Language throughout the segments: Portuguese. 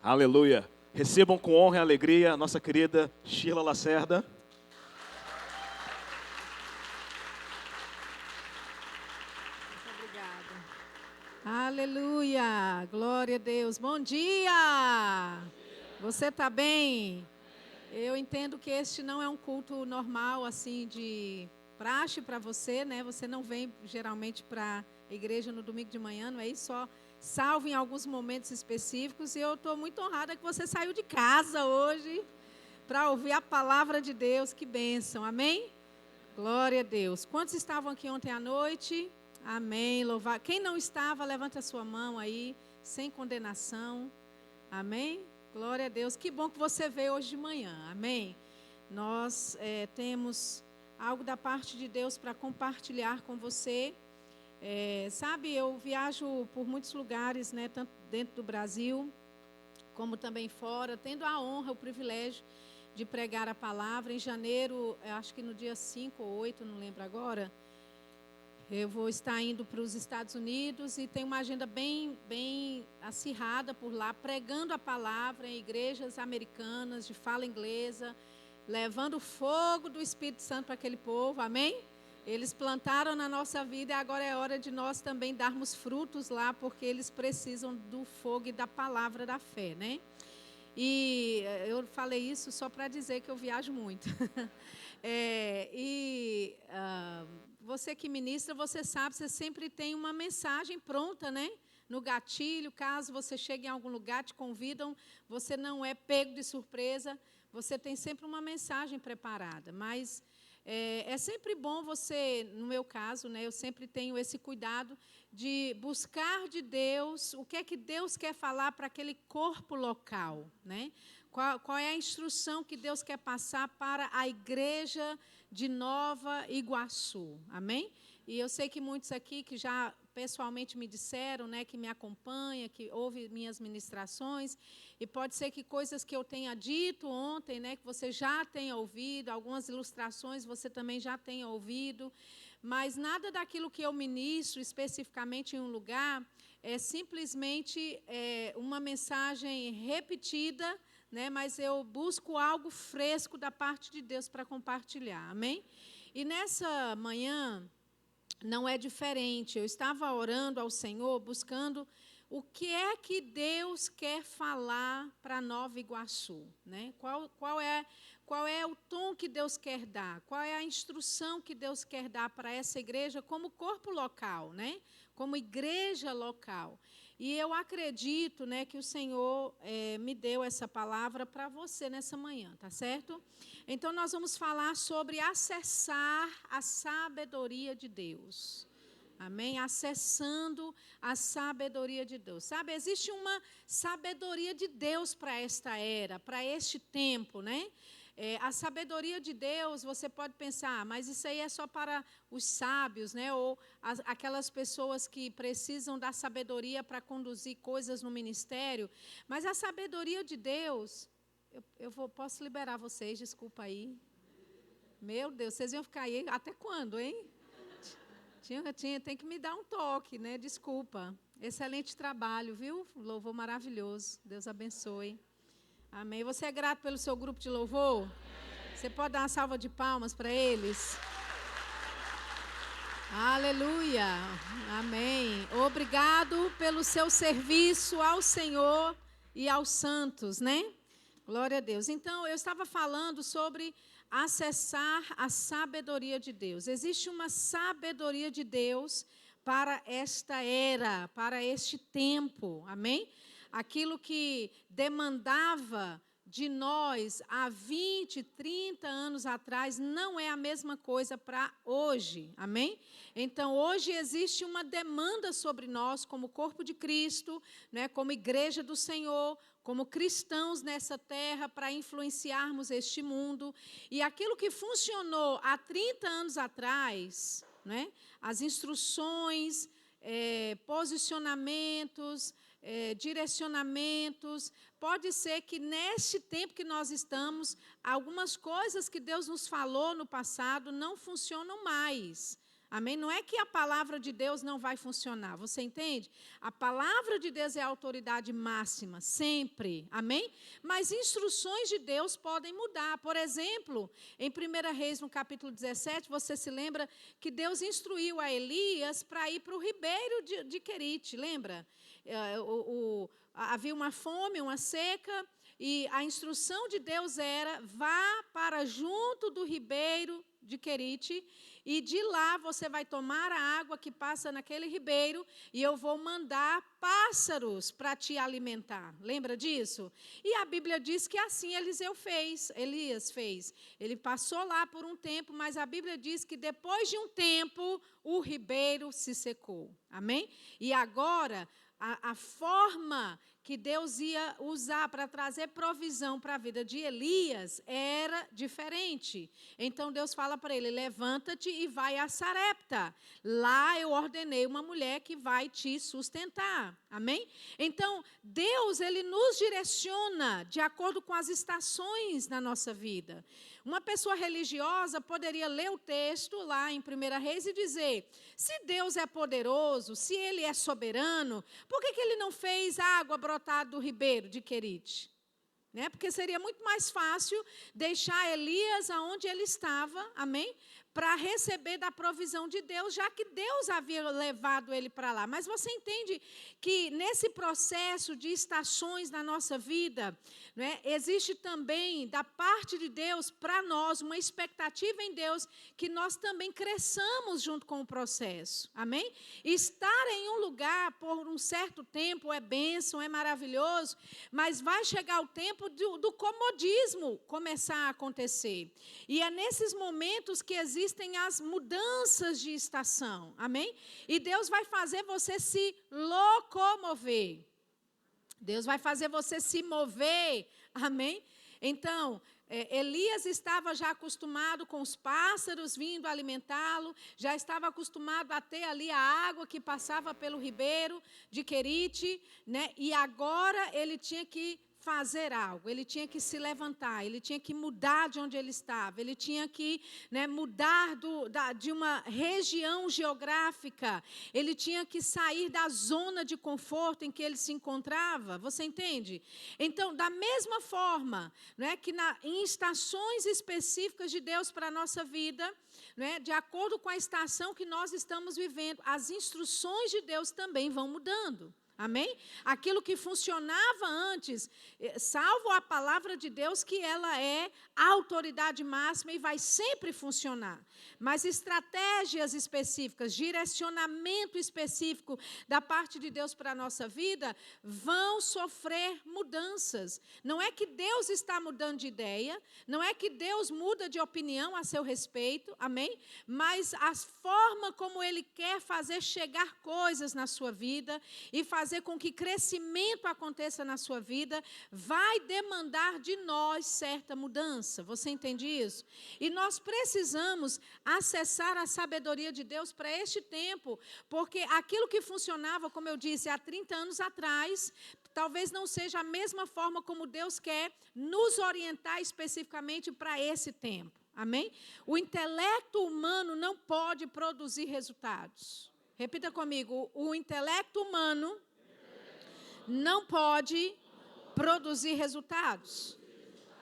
Aleluia. Recebam com honra e alegria a nossa querida Sheila Lacerda. Muito obrigada. Aleluia. Glória a Deus. Bom dia. Você está bem? Eu entendo que este não é um culto normal, assim, de praxe para você, né? Você não vem geralmente para a igreja no domingo de manhã, não é isso? Só salvo em alguns momentos específicos. E eu estou muito honrada que você saiu de casa hoje para ouvir a palavra de Deus. Que bênção, amém? Glória a Deus. Quantos estavam aqui ontem à noite? Amém. Louvar. Quem não estava, levanta a sua mão aí, sem condenação. Amém? Glória a Deus. Que bom que você veio hoje de manhã. Amém? Nós temos algo da parte de Deus para compartilhar com você. Sabe, eu viajo por muitos lugares, né, tanto dentro do Brasil, como também fora, tendo a honra, o privilégio de pregar a palavra. Em janeiro, acho que no dia 5 ou 8, não lembro agora, eu vou estar indo para os Estados Unidos e tem uma agenda bem acirrada por lá, pregando a palavra em igrejas americanas de fala inglesa, levando o fogo do Espírito Santo para aquele povo, amém? Eles plantaram na nossa vida e agora é hora de nós também darmos frutos lá, porque eles precisam do fogo e da palavra da fé, né? E eu falei isso só para dizer que eu viajo muito. Você que ministra, você sabe, você sempre tem uma mensagem pronta, né? No gatilho, caso você chegue em algum lugar, te convidam, você não é pego de surpresa, você tem sempre uma mensagem preparada. Mas é sempre bom você, no meu caso, né? Eu sempre tenho esse cuidado de buscar de Deus o que é que Deus quer falar para aquele corpo local, né? Qual é a instrução que Deus quer passar para a igreja de Nova Iguaçu, amém? E eu sei que muitos aqui que já pessoalmente me disseram, né, que me acompanham, que ouvem minhas ministrações, e pode ser que coisas que eu tenha dito ontem, né, que você já tenha ouvido, algumas ilustrações você também já tenha ouvido, mas nada daquilo que eu ministro especificamente em um lugar é simplesmente uma mensagem repetida, né, mas eu busco algo fresco da parte de Deus para compartilhar, amém? E nessa manhã não é diferente. Eu estava orando ao Senhor, buscando o que é que Deus quer falar para Nova Iguaçu, né? Qual é o tom que Deus quer dar? Qual é a instrução que Deus quer dar para essa igreja como corpo local, né? Como igreja local. E eu acredito, né, que o Senhor me deu essa palavra para você nessa manhã, tá certo? Então, nós vamos falar sobre acessar a sabedoria de Deus. Amém? Acessando a sabedoria de Deus. Sabe, existe uma sabedoria de Deus para esta era, para este tempo, né? A sabedoria de Deus, você pode pensar, mas isso aí é só para os sábios, né? Ou aquelas pessoas que precisam da sabedoria para conduzir coisas no ministério. Mas a sabedoria de Deus, posso liberar vocês, desculpa aí. Meu Deus, vocês iam ficar aí até quando, hein? Tem que me dar um toque, né? Desculpa. Excelente trabalho, viu? Louvor maravilhoso. Deus abençoe. Amém. Você é grato pelo seu grupo de louvor? Você pode dar uma salva de palmas para eles? Aleluia. Amém. Obrigado pelo seu serviço ao Senhor e aos santos, né? Glória a Deus. Então, eu estava falando sobre acessar a sabedoria de Deus. Existe uma sabedoria de Deus para esta era, para este tempo. Amém? Aquilo que demandava de nós há 20, 30 anos atrás não é a mesma coisa para hoje, amém? Então, hoje existe uma demanda sobre nós como corpo de Cristo, né, como igreja do Senhor, como cristãos nessa terra, para influenciarmos este mundo. E aquilo que funcionou há 30 anos atrás, né, as instruções, posicionamentos, direcionamentos, pode ser que neste tempo que nós estamos, algumas coisas que Deus nos falou no passado não funcionam mais. Amém? Não é que a palavra de Deus não vai funcionar, você entende? A palavra de Deus é a autoridade máxima, sempre. Amém? Mas instruções de Deus podem mudar. Por exemplo, em 1 Reis, no capítulo 17, você se lembra que Deus instruiu a Elias para ir para o ribeiro de Querite, lembra? Havia uma fome, uma seca, e a instrução de Deus era: vá para junto do ribeiro de Querite, e de lá você vai tomar a água que passa naquele ribeiro, e eu vou mandar pássaros para te alimentar. Lembra disso? E a Bíblia diz que assim Elias fez. Ele passou lá por um tempo, mas a Bíblia diz que depois de um tempo, o ribeiro se secou. Amém? E agora, a forma que Deus ia usar para trazer provisão para a vida de Elias era diferente. Então Deus fala para ele: levanta-te e vai a Sarepta. Lá eu ordenei uma mulher que vai te sustentar. Amém? Então Deus, ele nos direciona de acordo com as estações na nossa vida. Uma pessoa religiosa poderia ler o texto lá em 1 Reis e dizer: se Deus é poderoso, se Ele é soberano, por que Ele não fez água brotar do ribeiro de Querite? Né? Porque seria muito mais fácil deixar Elias aonde ele estava, amém? Para receber da provisão de Deus, já que Deus havia levado ele para lá. Mas você entende que nesse processo de estações na nossa vida, né, existe também da parte de Deus para nós uma expectativa em Deus que nós também cresçamos junto com o processo, amém? Estar em um lugar por um certo tempo é bênção, é maravilhoso, mas vai chegar o tempo do comodismo começar a acontecer. E é nesses momentos que existem as mudanças de estação, amém? E Deus vai fazer você se locomover. Deus vai fazer você se mover, amém? Então, Elias estava já acostumado com os pássaros vindo alimentá-lo, já estava acostumado a ter ali a água que passava pelo ribeiro de Querite, né? E agora ele tinha que fazer algo, ele tinha que se levantar, ele tinha que mudar de onde ele estava, ele tinha que, né, mudar de uma região geográfica, ele tinha que sair da zona de conforto em que ele se encontrava, você entende? Então, da mesma forma, né, que em estações específicas de Deus para a nossa vida, né, de acordo com a estação que nós estamos vivendo, as instruções de Deus também vão mudando. Amém? Aquilo que funcionava antes, salvo a palavra de Deus, que ela é a autoridade máxima e vai sempre funcionar. Mas estratégias específicas, direcionamento específico da parte de Deus para a nossa vida, vão sofrer mudanças. Não é que Deus está mudando de ideia, não é que Deus muda de opinião a seu respeito, amém? Mas a forma como Ele quer fazer chegar coisas na sua vida e fazer com que crescimento aconteça na sua vida, vai demandar de nós certa mudança. Você entende isso? E nós precisamos acessar a sabedoria de Deus para este tempo, porque aquilo que funcionava, como eu disse, há 30 anos atrás, talvez não seja a mesma forma como Deus quer nos orientar especificamente para esse tempo. Amém? O intelecto humano não pode produzir resultados. Repita comigo: o intelecto humano não pode produzir resultados.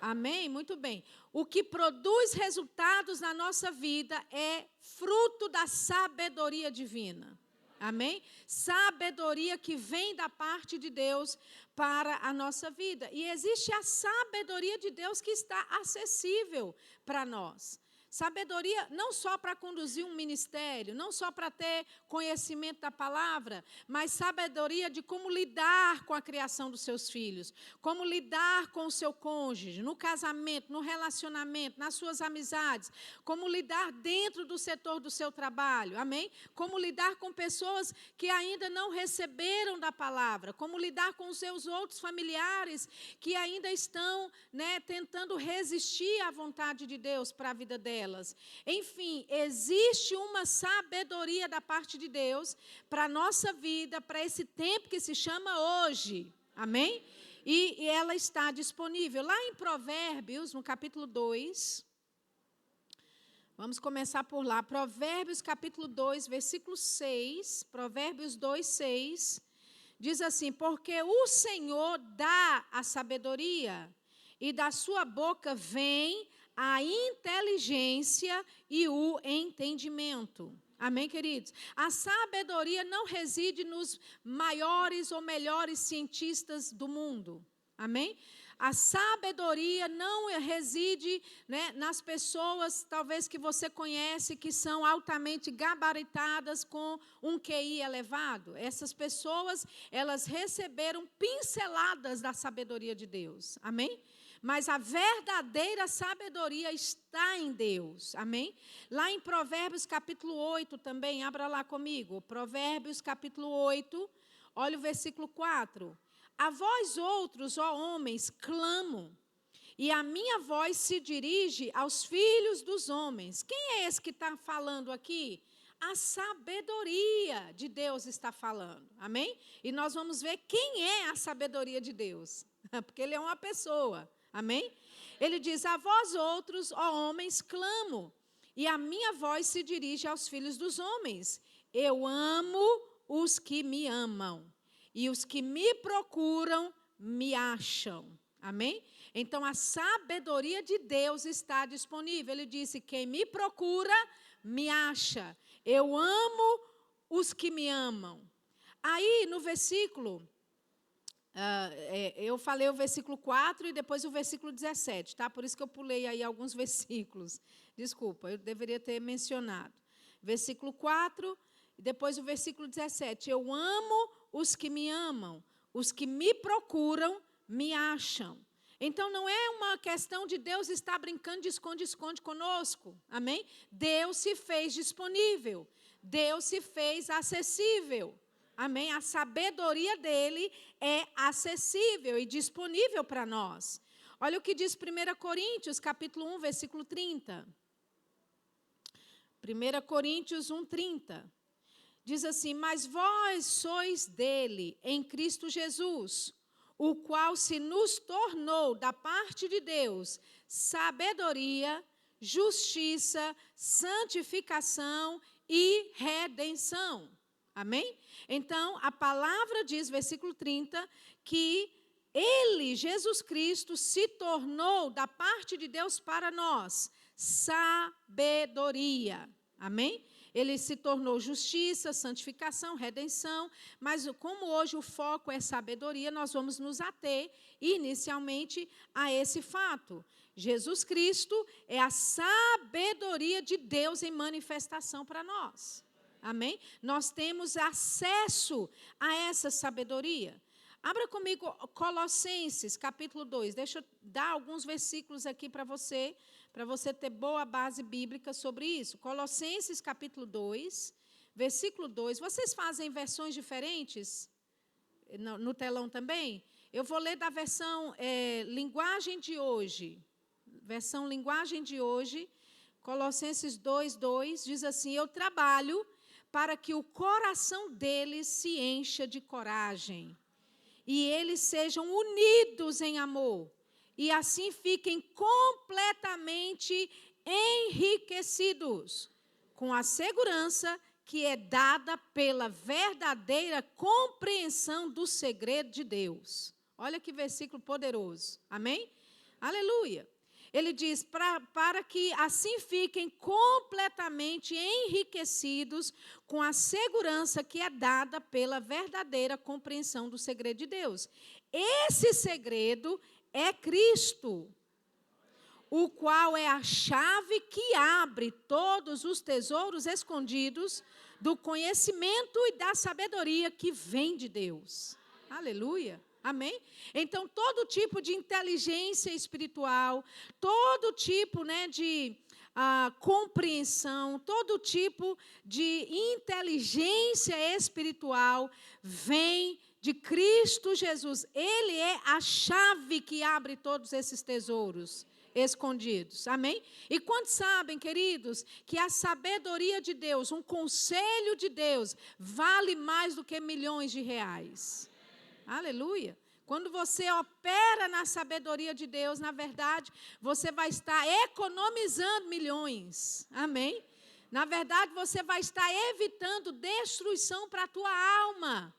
Amém? Muito bem. O que produz resultados na nossa vida é fruto da sabedoria divina. Amém? Sabedoria que vem da parte de Deus para a nossa vida. E existe a sabedoria de Deus que está acessível para nós. Sabedoria não só para conduzir um ministério, não só para ter conhecimento da palavra, mas sabedoria de como lidar com a criação dos seus filhos, como lidar com o seu cônjuge, no casamento, no relacionamento, nas suas amizades, como lidar dentro do setor do seu trabalho, amém? Como lidar com pessoas que ainda não receberam da palavra, como lidar com os seus outros familiares que ainda estão, né, tentando resistir à vontade de Deus para a vida delas. Enfim, existe uma sabedoria da parte de Deus para a nossa vida, para esse tempo que se chama hoje. Amém? E ela está disponível. Lá em Provérbios, no capítulo 2, Vamos começar por lá. Provérbios capítulo 2, versículo 6. Provérbios 2, 6. Diz assim: porque o Senhor dá a sabedoria, e da sua boca vem a inteligência e o entendimento. Amém, queridos? A sabedoria não reside nos maiores ou melhores cientistas do mundo. Amém? A sabedoria não reside, né, nas pessoas, talvez, que você conhece, que são altamente gabaritadas com um QI elevado. Essas pessoas, elas receberam pinceladas da sabedoria de Deus. Amém? Mas a verdadeira sabedoria está em Deus. Amém? Lá em Provérbios capítulo 8 também, abra lá comigo. Provérbios capítulo 8, olha o versículo 4. A vós outros, ó homens, clamo, e a minha voz se dirige aos filhos dos homens. Quem é esse que está falando aqui? A sabedoria de Deus está falando. Amém? E nós vamos ver quem é a sabedoria de Deus. Porque ele é uma pessoa. Amém? Ele diz: a vós outros, ó homens, clamo, e a minha voz se dirige aos filhos dos homens. Eu amo os que me amam, e os que me procuram me acham. Amém? Então, a sabedoria de Deus está disponível. Ele disse: quem me procura, me acha. Eu amo os que me amam. Aí, no versículo... eu falei o versículo 4 e depois o versículo 17, tá? Por isso que eu pulei aí alguns versículos. Desculpa, eu deveria ter mencionado. Versículo 4 e depois o versículo 17. Eu amo os que me amam, os que me procuram me acham. Então, não é uma questão de Deus estar brincando de esconde-esconde conosco. Amém? Deus se fez disponível. Deus se fez acessível. Amém? A sabedoria dele é acessível e disponível para nós. Olha o que diz 1 Coríntios, capítulo 1, versículo 30. 1 Coríntios 1, 30. Diz assim: mas vós sois dele, em Cristo Jesus, o qual se nos tornou, da parte de Deus, sabedoria, justiça, santificação e redenção. Amém? Então, a palavra diz, versículo 30, que ele, Jesus Cristo, se tornou, da parte de Deus para nós, sabedoria. Amém? Ele se tornou justiça, santificação, redenção, mas como hoje o foco é sabedoria, nós vamos nos ater inicialmente a esse fato. Jesus Cristo é a sabedoria de Deus em manifestação para nós. Amém? Nós temos acesso a essa sabedoria. Abra comigo Colossenses, capítulo 2. Deixa eu dar alguns versículos aqui para você ter boa base bíblica sobre isso. Colossenses, capítulo 2, versículo 2. Vocês fazem versões diferentes no telão também? Eu vou ler da versão linguagem de hoje. Versão linguagem de hoje. Colossenses 2, 2 diz assim: eu trabalho para que o coração deles se encha de coragem, e eles sejam unidos em amor, e assim fiquem completamente enriquecidos, com a segurança que é dada pela verdadeira compreensão do segredo de Deus. Olha que versículo poderoso. Amém? Aleluia. Ele diz, para que assim fiquem completamente enriquecidos com a segurança que é dada pela verdadeira compreensão do segredo de Deus. Esse segredo é Cristo, o qual é a chave que abre todos os tesouros escondidos do conhecimento e da sabedoria que vem de Deus. Aleluia. Amém? Então, todo tipo de inteligência espiritual, todo tipo, de compreensão, todo tipo de inteligência espiritual vem de Cristo Jesus. Ele é a chave que abre todos esses tesouros escondidos. Amém? E quantos sabem, queridos, que a sabedoria de Deus, um conselho de Deus, vale mais do que milhões de reais? Aleluia. Quando você opera na sabedoria de Deus, na verdade, você vai estar economizando milhões. Amém? Na verdade, você vai estar evitando destruição para a tua alma.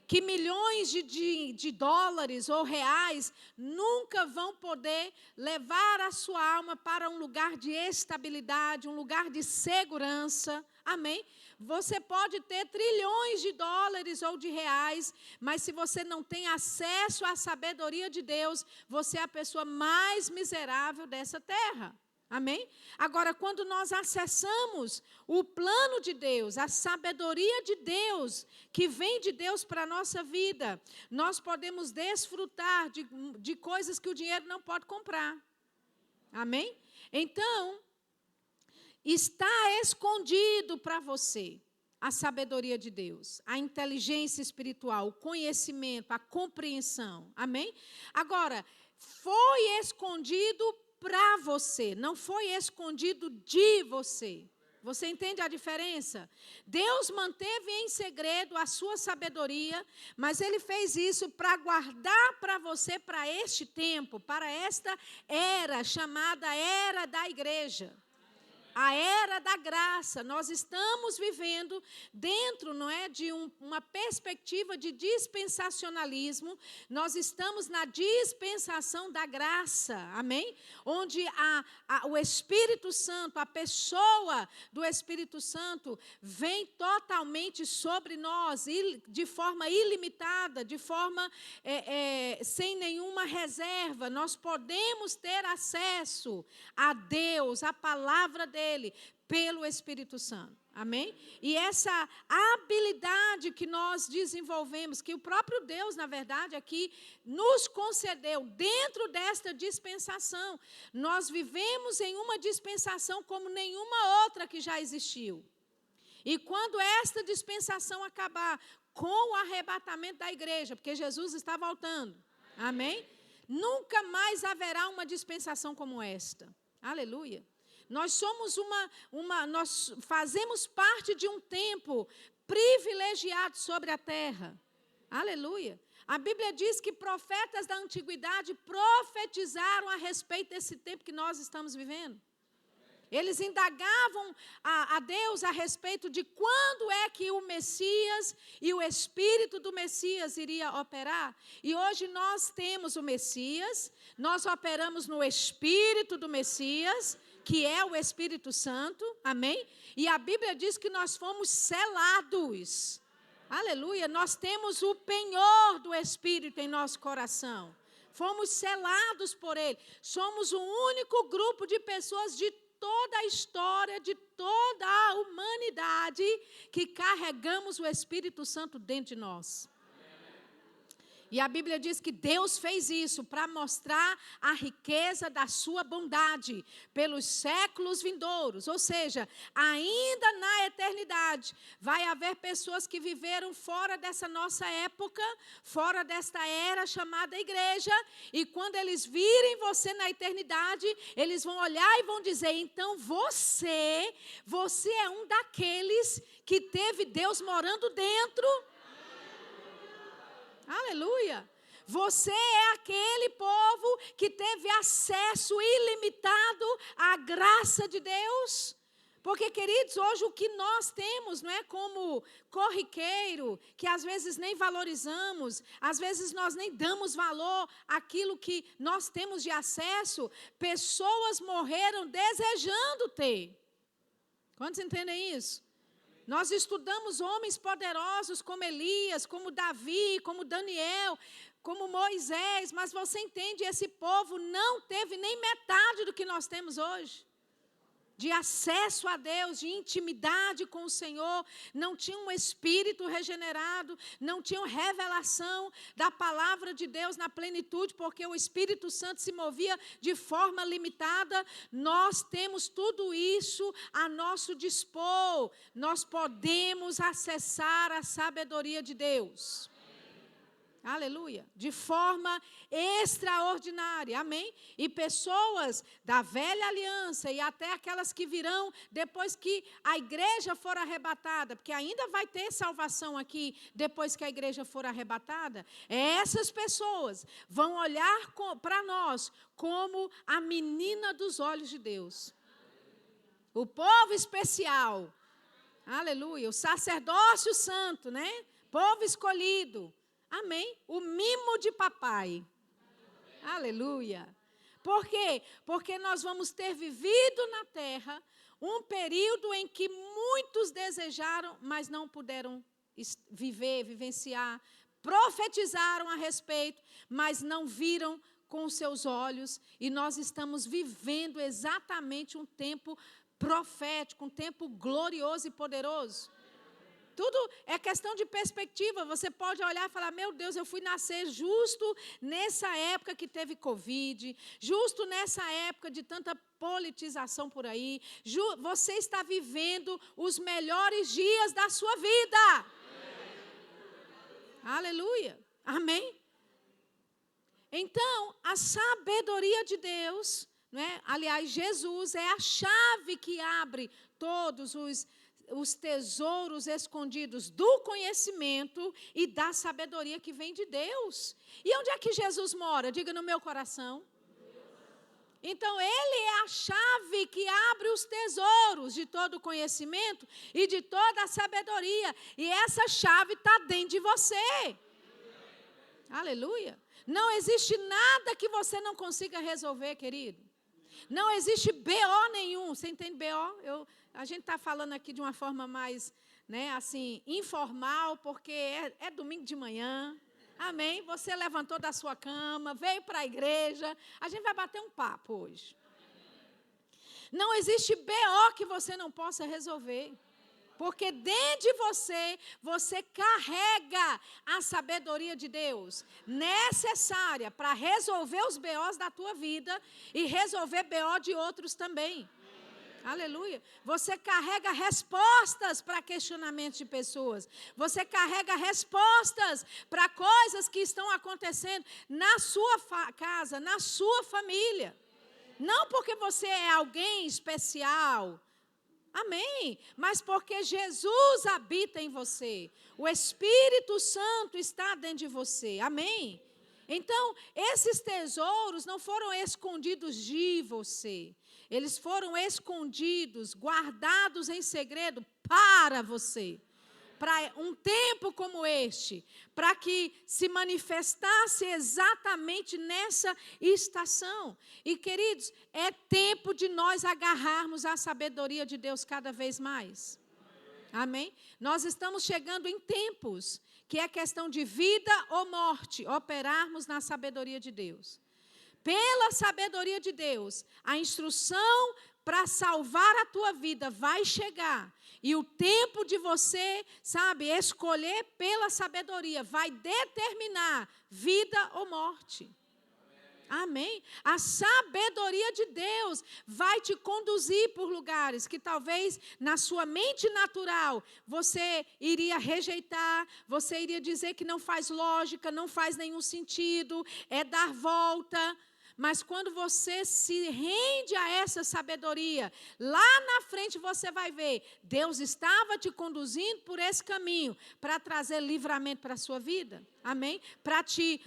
Que milhões de dólares ou reais nunca vão poder levar a sua alma para um lugar de estabilidade, um lugar de segurança. Amém? Você pode ter trilhões de dólares ou de reais, mas se você não tem acesso à sabedoria de Deus, você é a pessoa mais miserável dessa terra. Amém? Agora, quando nós acessamos o plano de Deus, a sabedoria de Deus, que vem de Deus para a nossa vida, nós podemos desfrutar de coisas que o dinheiro não pode comprar. Amém? Então, está escondido para você a sabedoria de Deus, a inteligência espiritual, o conhecimento, a compreensão. Amém? Agora, foi escondido para você, não foi escondido de você. Você entende a diferença? Deus manteve em segredo a sua sabedoria, mas Ele fez isso para guardar para você, para este tempo, para esta era chamada Era da Igreja. A era da graça. Nós estamos vivendo dentro, não é, de uma perspectiva de dispensacionalismo. Nós estamos na dispensação da graça, amém? Onde o Espírito Santo, a pessoa do Espírito Santo vem totalmente sobre nós, de forma ilimitada, de forma sem nenhuma reserva. Nós podemos ter acesso a Deus, a palavra dele, pelo Espírito Santo. Amém? E essa habilidade que nós desenvolvemos, que o próprio Deus, na verdade, aqui nos concedeu dentro desta dispensação. Nós vivemos em uma dispensação como nenhuma outra que já existiu. E quando esta dispensação acabar com o arrebatamento da igreja, porque Jesus está voltando. Amém? Nunca mais haverá uma dispensação como esta. Aleluia. Nós somos nós fazemos parte de um tempo privilegiado sobre a terra. Aleluia. A Bíblia diz que profetas da antiguidade profetizaram a respeito desse tempo que nós estamos vivendo. Eles indagavam a Deus a respeito de quando é que o Messias e o Espírito do Messias iria operar. E hoje nós temos o Messias, nós operamos no Espírito do Messias, que é o Espírito Santo, amém? E a Bíblia diz que nós fomos selados. Aleluia, nós temos o penhor do Espírito em nosso coração. Fomos selados por Ele. Somos o único grupo de pessoas de toda a história, de toda a humanidade, que carregamos o Espírito Santo dentro de nós. E a Bíblia diz que Deus fez isso para mostrar a riqueza da sua bondade pelos séculos vindouros. Ou seja, ainda na eternidade, vai haver pessoas que viveram fora dessa nossa época, fora desta era chamada igreja, e quando eles virem você na eternidade, eles vão olhar e vão dizer, então você é um daqueles que teve Deus morando dentro. Aleluia! Você é aquele povo que teve acesso ilimitado à graça de Deus. Porque, queridos, hoje o que nós temos, não é, como corriqueiro, que às vezes nem valorizamos, às vezes nós nem damos valor àquilo que nós temos de acesso, pessoas morreram desejando ter. Quantos entendem isso? Nós estudamos homens poderosos como Elias, como Davi, como Daniel, como Moisés, mas você entende, esse povo não teve nem metade do que nós temos hoje. De acesso a Deus, de intimidade com o Senhor, não tinham um espírito regenerado, não tinham revelação da palavra de Deus na plenitude, porque o Espírito Santo se movia de forma limitada. Nós temos tudo isso a nosso dispor, nós podemos acessar a sabedoria de Deus. Aleluia. De forma extraordinária. Amém? E pessoas da velha aliança e até aquelas que virão depois que a igreja for arrebatada, porque ainda vai ter salvação aqui depois que a igreja for arrebatada, essas pessoas vão olhar para nós como a menina dos olhos de Deus. O povo especial. Aleluia. O sacerdócio santo, né? Povo escolhido. Amém? O mimo de papai. Aleluia. Por quê? Porque nós vamos ter vivido na terra um período em que muitos desejaram, mas não puderam vivenciar, profetizaram a respeito, mas não viram com os seus olhos. E nós estamos vivendo exatamente um tempo profético, um tempo glorioso e poderoso. Tudo é questão de perspectiva. Você pode olhar e falar, meu Deus, eu fui nascer justo nessa época que teve Covid, justo nessa época de tanta politização por aí. Você está vivendo os melhores dias da sua vida. Aleluia. Amém? Então, a sabedoria de Deus, né? Aliás, Jesus é a chave que abre todos os tesouros escondidos do conhecimento e da sabedoria que vem de Deus. E onde é que Jesus mora? Diga, no meu coração. Então, Ele é a chave que abre os tesouros de todo o conhecimento e de toda a sabedoria. E essa chave está dentro de você. Aleluia. Não existe nada que você não consiga resolver, querido. Não existe BO nenhum. Você entende BO? A gente está falando aqui de uma forma mais, né, assim, informal, porque é domingo de manhã. Amém? Você levantou da sua cama, veio para a igreja. A gente vai bater um papo hoje. Não existe BO que você não possa resolver. Porque dentro de você carrega a sabedoria de Deus necessária para resolver os BOs da tua vida e resolver BO de outros também. Aleluia. Você carrega respostas para questionamentos de pessoas. Você carrega respostas para coisas que estão acontecendo na sua casa, na sua família. Não porque você é alguém especial. Amém. Mas porque Jesus habita em você. O Espírito Santo está dentro de você. Amém. Então, esses tesouros não foram escondidos de você. Eles foram escondidos, guardados em segredo para você. Para um tempo como este, para que se manifestasse exatamente nessa estação. E, queridos, é tempo de nós agarrarmos a sabedoria de Deus cada vez mais. Amém? Nós estamos chegando em tempos que é questão de vida ou morte, operarmos na sabedoria de Deus. Pela sabedoria de Deus, a instrução para salvar a tua vida vai chegar. E o tempo de você, escolher pela sabedoria vai determinar vida ou morte. Amém? A sabedoria de Deus vai te conduzir por lugares que talvez na sua mente natural você iria rejeitar, você iria dizer que não faz lógica, não faz nenhum sentido, é dar volta. Mas quando você se rende a essa sabedoria, lá na frente você vai ver, Deus estava te conduzindo por esse caminho para trazer livramento para a sua vida. Amém? Para te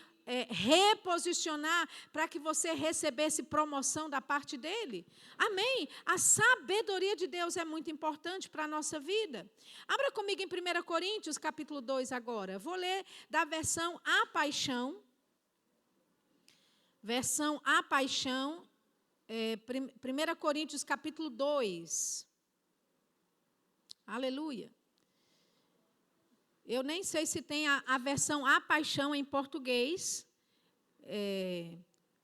reposicionar, para que você recebesse promoção da parte dele. Amém? A sabedoria de Deus é muito importante para a nossa vida. Abra comigo em 1 Coríntios, capítulo 2 agora. Vou ler da versão A Paixão. Versão A Paixão, 1 Coríntios capítulo 2. Aleluia. Eu nem sei se tem a versão A Paixão em português.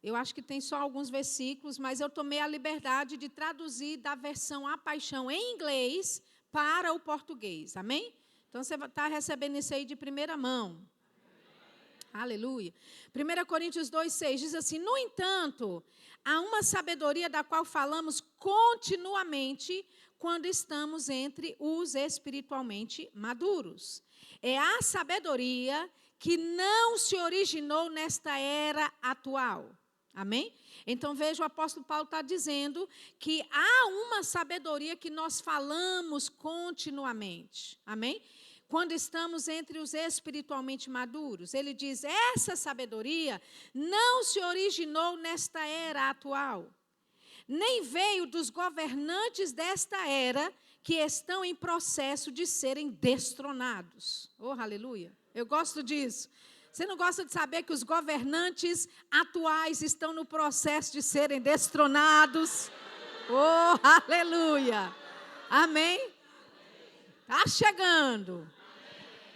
Eu acho que tem só alguns versículos, mas eu tomei a liberdade de traduzir da versão A Paixão em inglês para o português. Amém? Então, você está recebendo isso aí de primeira mão. Aleluia. 1 Coríntios 2,6 diz assim: no entanto, há uma sabedoria da qual falamos continuamente quando estamos entre os espiritualmente maduros. É a sabedoria que não se originou nesta era atual. Amém? Então, veja, o apóstolo Paulo está dizendo que há uma sabedoria que nós falamos continuamente. Amém? Quando estamos entre os espiritualmente maduros. Ele diz, essa sabedoria não se originou nesta era atual, nem veio dos governantes desta era que estão em processo de serem destronados. Oh, aleluia! Eu gosto disso. Você não gosta de saber que os governantes atuais estão no processo de serem destronados? Oh, aleluia! Amém? Está chegando.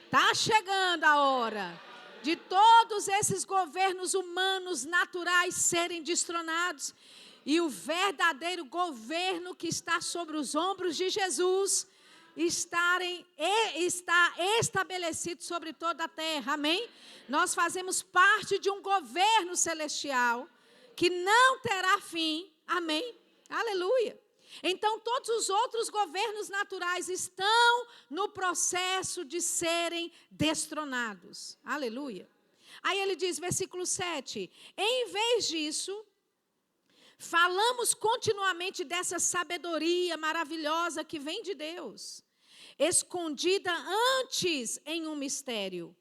Está chegando a hora de todos esses governos humanos naturais serem destronados e o verdadeiro governo que está sobre os ombros de Jesus está estabelecido sobre toda a terra. Amém? Nós fazemos parte de um governo celestial que não terá fim. Amém? Aleluia! Então, todos os outros governos naturais estão no processo de serem destronados. Aleluia. Aí ele diz, versículo 7, em vez disso, falamos continuamente dessa sabedoria maravilhosa que vem de Deus, escondida antes em um mistério.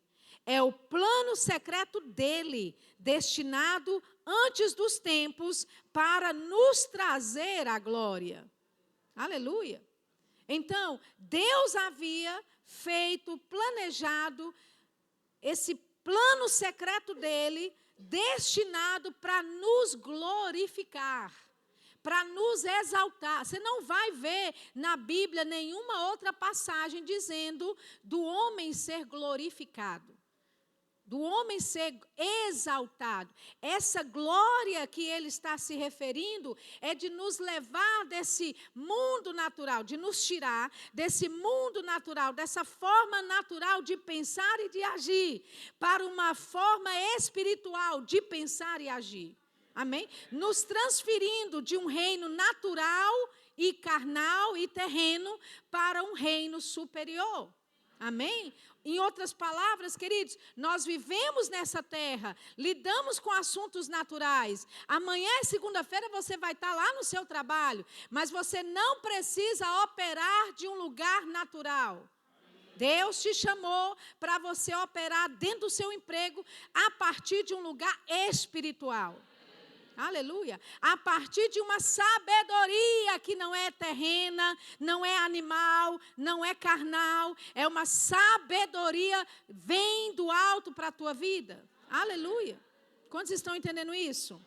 É o plano secreto dele, destinado antes dos tempos para nos trazer a glória. Aleluia. Então, Deus havia feito, planejado esse plano secreto dele, destinado para nos glorificar, para nos exaltar. Você não vai ver na Bíblia nenhuma outra passagem dizendo do homem ser glorificado, do homem ser exaltado. Essa glória que ele está se referindo é de nos levar desse mundo natural, de nos tirar desse mundo natural, dessa forma natural de pensar e de agir, para uma forma espiritual de pensar e agir. Amém? Nos transferindo de um reino natural e carnal e terreno para um reino superior. Amém? Em outras palavras, queridos, nós vivemos nessa terra, lidamos com assuntos naturais. Amanhã é segunda-feira, você vai estar lá no seu trabalho, mas você não precisa operar de um lugar natural. Deus te chamou para você operar dentro do seu emprego a partir de um lugar espiritual. Aleluia. A partir de uma sabedoria que não é terrena, não é animal, não é carnal. É uma sabedoria vem do alto para a tua vida. Aleluia. Quantos estão entendendo isso?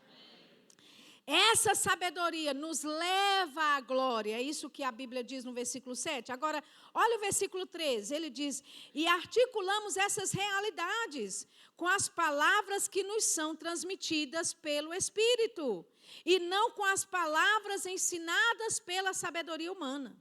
Essa sabedoria nos leva à glória. É isso que a Bíblia diz no versículo 7. Agora, olha o versículo 13. Ele diz, e articulamos essas realidades com as palavras que nos são transmitidas pelo Espírito, e não com as palavras ensinadas pela sabedoria humana.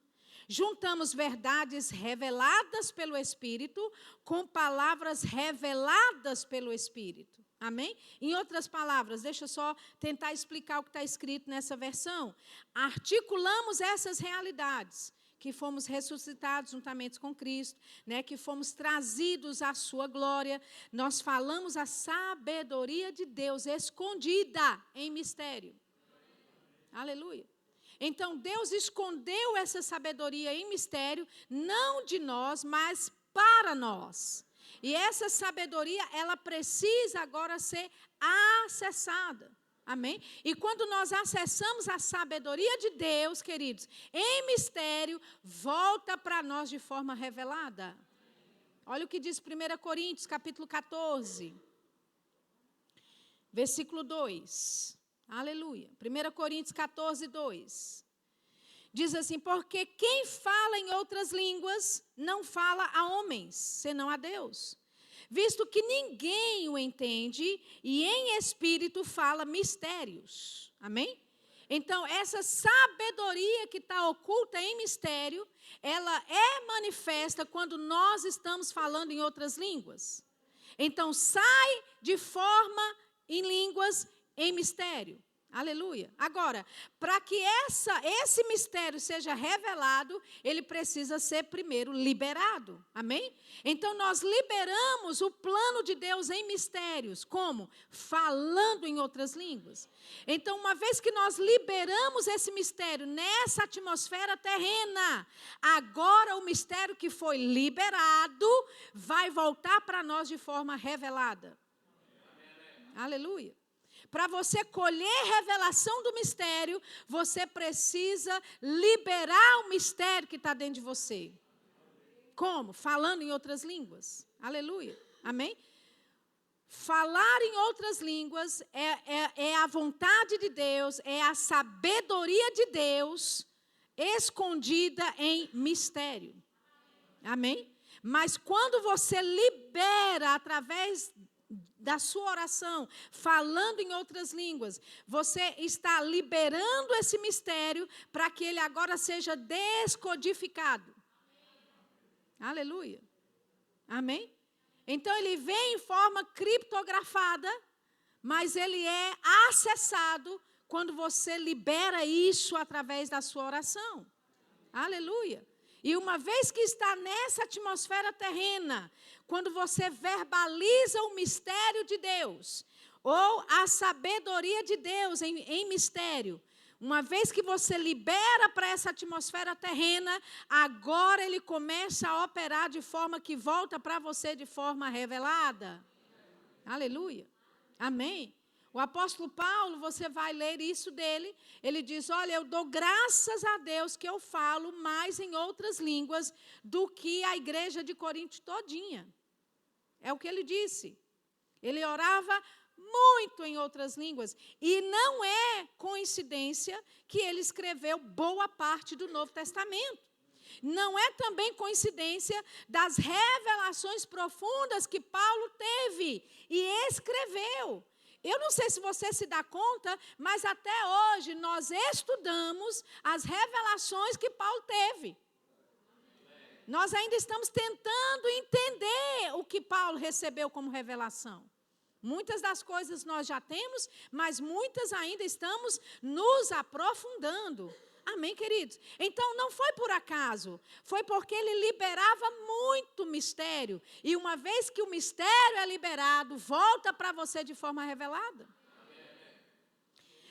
Juntamos verdades reveladas pelo Espírito com palavras reveladas pelo Espírito. Amém? Em outras palavras, deixa eu só tentar explicar o que está escrito nessa versão. Articulamos essas realidades, que fomos ressuscitados juntamente com Cristo, né, que fomos trazidos à sua glória. Nós falamos a sabedoria de Deus escondida em mistério. Aleluia. Então, Deus escondeu essa sabedoria em mistério, não de nós, mas para nós. E essa sabedoria, ela precisa agora ser acessada. Amém? E quando nós acessamos a sabedoria de Deus, queridos, em mistério, volta para nós de forma revelada. Olha o que diz 1 Coríntios, capítulo 14, versículo 2. Aleluia. 1 Coríntios 14, 2. Diz assim, porque quem fala em outras línguas não fala a homens, senão a Deus. Visto que ninguém o entende e em espírito fala mistérios. Amém? Então, essa sabedoria que está oculta em mistério, ela é manifesta quando nós estamos falando em outras línguas. Então, sai de forma em línguas em mistério. Aleluia. Agora, para que esse mistério seja revelado, ele precisa ser primeiro liberado. Amém? Então, nós liberamos o plano de Deus em mistérios. Como? Falando em outras línguas. Então, uma vez que nós liberamos esse mistério nessa atmosfera terrena, agora o mistério que foi liberado vai voltar para nós de forma revelada. Aleluia. Para você colher revelação do mistério, você precisa liberar o mistério que está dentro de você. Como? Falando em outras línguas. Aleluia. Amém? Falar em outras línguas é a vontade de Deus, é a sabedoria de Deus escondida em mistério. Amém? Mas quando você libera através da sua oração, falando em outras línguas, você está liberando esse mistério para que ele agora seja descodificado. Aleluia. Amém? Então ele vem em forma criptografada, mas ele é acessado quando você libera isso através da sua oração. Aleluia. E uma vez que está nessa atmosfera terrena, quando você verbaliza o mistério de Deus, ou a sabedoria de Deus em mistério, uma vez que você libera para essa atmosfera terrena, agora ele começa a operar de forma que volta para você de forma revelada. Aleluia. Amém. O apóstolo Paulo, você vai ler isso dele, ele diz, olha, eu dou graças a Deus que eu falo mais em outras línguas do que a igreja de Corinto todinha. É o que ele disse. Ele orava muito em outras línguas. E não é coincidência que ele escreveu boa parte do Novo Testamento. Não é também coincidência das revelações profundas que Paulo teve e escreveu. Eu não sei se você se dá conta, mas até hoje nós estudamos as revelações que Paulo teve. Nós ainda estamos tentando entender o que Paulo recebeu como revelação. Muitas das coisas nós já temos, mas muitas ainda estamos nos aprofundando. Amém, queridos? Então, não foi por acaso. Foi porque ele liberava muito mistério. E uma vez que o mistério é liberado, volta para você de forma revelada.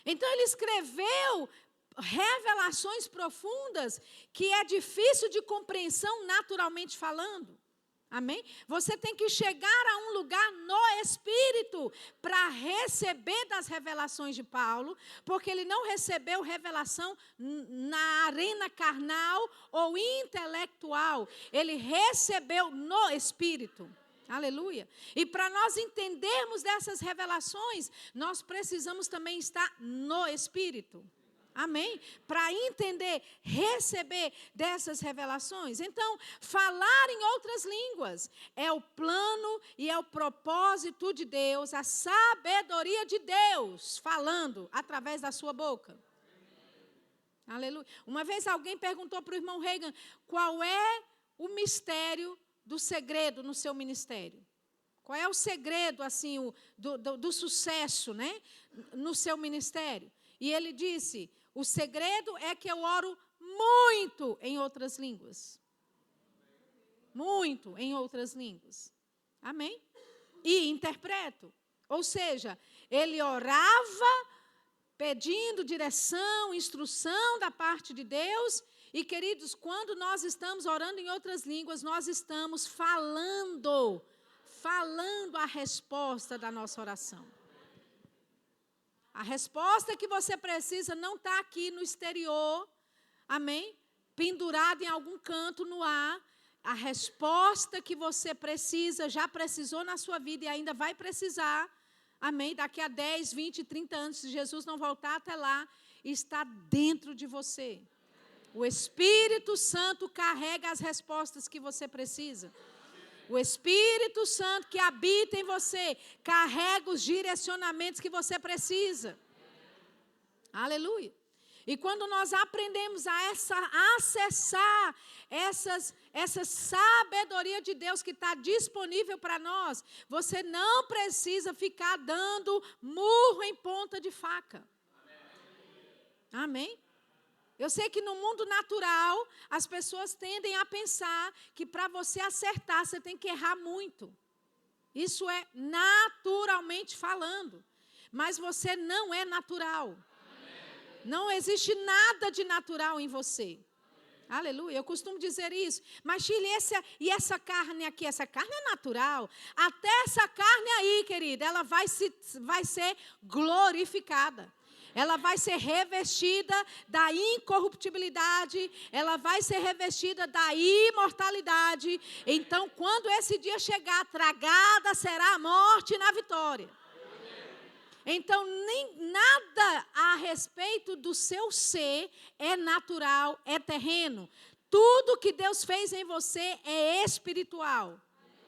Então, ele escreveu revelações profundas que é difícil de compreensão naturalmente falando. Amém? Você tem que chegar a um lugar no Espírito para receber das revelações de Paulo, porque ele não recebeu revelação na arena carnal ou intelectual. Ele recebeu no Espírito. Aleluia. E para nós entendermos dessas revelações, nós precisamos também estar no Espírito. Amém? Para entender, receber dessas revelações. Então, falar em outras línguas é o plano e é o propósito de Deus, a sabedoria de Deus, falando através da sua boca. Aleluia. Uma vez alguém perguntou para o irmão Reagan qual é o mistério do segredo no seu ministério. Qual é o segredo, assim, do sucesso, né, no seu ministério? E ele disse, o segredo é que eu oro muito em outras línguas. Muito em outras línguas. Amém? E interpreto. Ou seja, ele orava pedindo direção, instrução da parte de Deus. E, queridos, quando nós estamos orando em outras línguas, nós estamos falando a resposta da nossa oração. A resposta que você precisa não está aqui no exterior, amém? Pendurada em algum canto no ar. A resposta que você precisa, já precisou na sua vida e ainda vai precisar, amém? Daqui a 10, 20, 30 anos, se Jesus não voltar até lá, está dentro de você. O Espírito Santo carrega as respostas que você precisa. O Espírito Santo que habita em você carrega os direcionamentos que você precisa. Aleluia. E quando nós aprendemos a acessar essa sabedoria de Deus que está disponível para nós, você não precisa ficar dando murro em ponta de faca. Amém? Eu sei que no mundo natural, as pessoas tendem a pensar que para você acertar, você tem que errar muito. Isso é naturalmente falando. Mas você não é natural. Não existe nada de natural em você. Aleluia, eu costumo dizer isso. Mas, Shirley, essa carne aqui, essa carne é natural. Até essa carne aí, querida, ela vai ser glorificada. Ela vai ser revestida da incorruptibilidade. Ela vai ser revestida da imortalidade. Então, quando esse dia chegar, tragada será a morte na vitória. Então, nem nada a respeito do seu ser é natural, é terreno. Tudo que Deus fez em você é espiritual.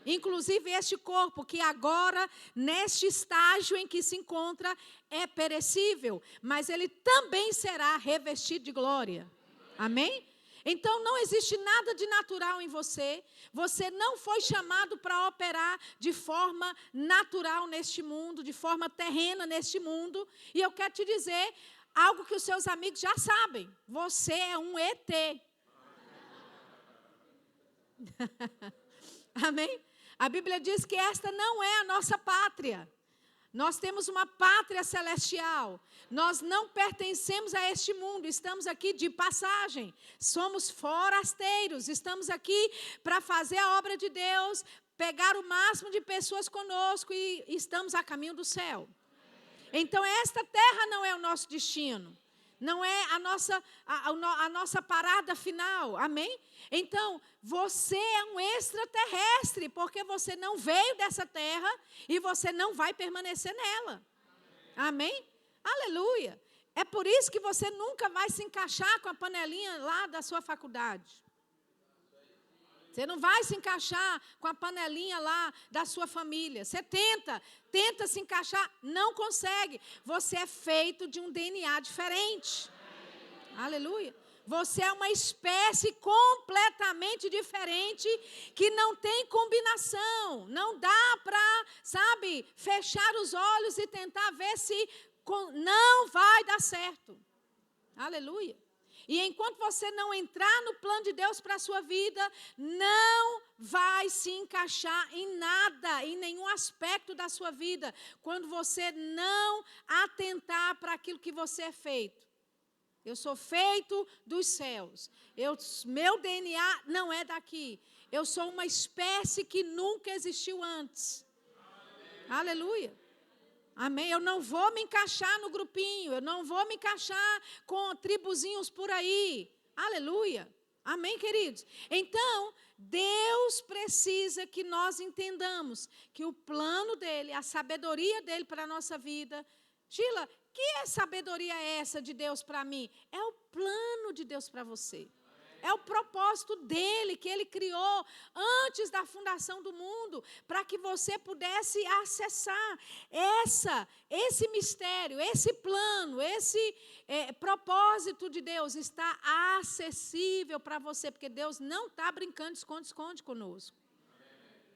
Inclusive este corpo, que agora, neste estágio em que se encontra, é perecível. Mas ele também será revestido de glória. Amém? Então, não existe nada de natural em você. Você não foi chamado para operar de forma natural neste mundo, de forma terrena neste mundo. E eu quero te dizer algo que os seus amigos já sabem. Você é um ET. Amém? A Bíblia diz que esta não é a nossa pátria. Nós temos uma pátria celestial. Nós não pertencemos a este mundo. Estamos aqui de passagem. Somos forasteiros. Estamos aqui para fazer a obra de Deus, pegar o máximo de pessoas conosco e estamos a caminho do céu. Então, esta terra não é o nosso destino. Não é a nossa parada final. Amém? Então, você é um extraterrestre, porque você não veio dessa terra e você não vai permanecer nela. Amém? Aleluia. É por isso que você nunca vai se encaixar com a panelinha lá da sua faculdade. Você não vai se encaixar com a panelinha lá da sua família. Você tenta se encaixar, não consegue. Você é feito de um DNA diferente. Aleluia. Você é uma espécie completamente diferente, que não tem combinação. Não dá para, fechar os olhos e tentar ver se não vai dar certo. Aleluia. E enquanto você não entrar no plano de Deus para a sua vida, não vai se encaixar em nada, em nenhum aspecto da sua vida, quando você não atentar para aquilo que você é feito. Eu sou feito dos céus. Meu DNA não é daqui. Eu sou uma espécie que nunca existiu antes. Aleluia. Amém? Eu não vou me encaixar no grupinho. Eu não vou me encaixar com tribuzinhos por aí. Aleluia. Amém, queridos? Então, Deus precisa que nós entendamos que o plano dele, a sabedoria dele para a nossa vida. Sheila, que sabedoria é essa de Deus para mim? É o plano de Deus para você. É o propósito dele, que ele criou antes da fundação do mundo, para que você pudesse acessar esse mistério, esse plano, esse propósito de Deus está acessível para você, porque Deus não está brincando de esconde-esconde conosco.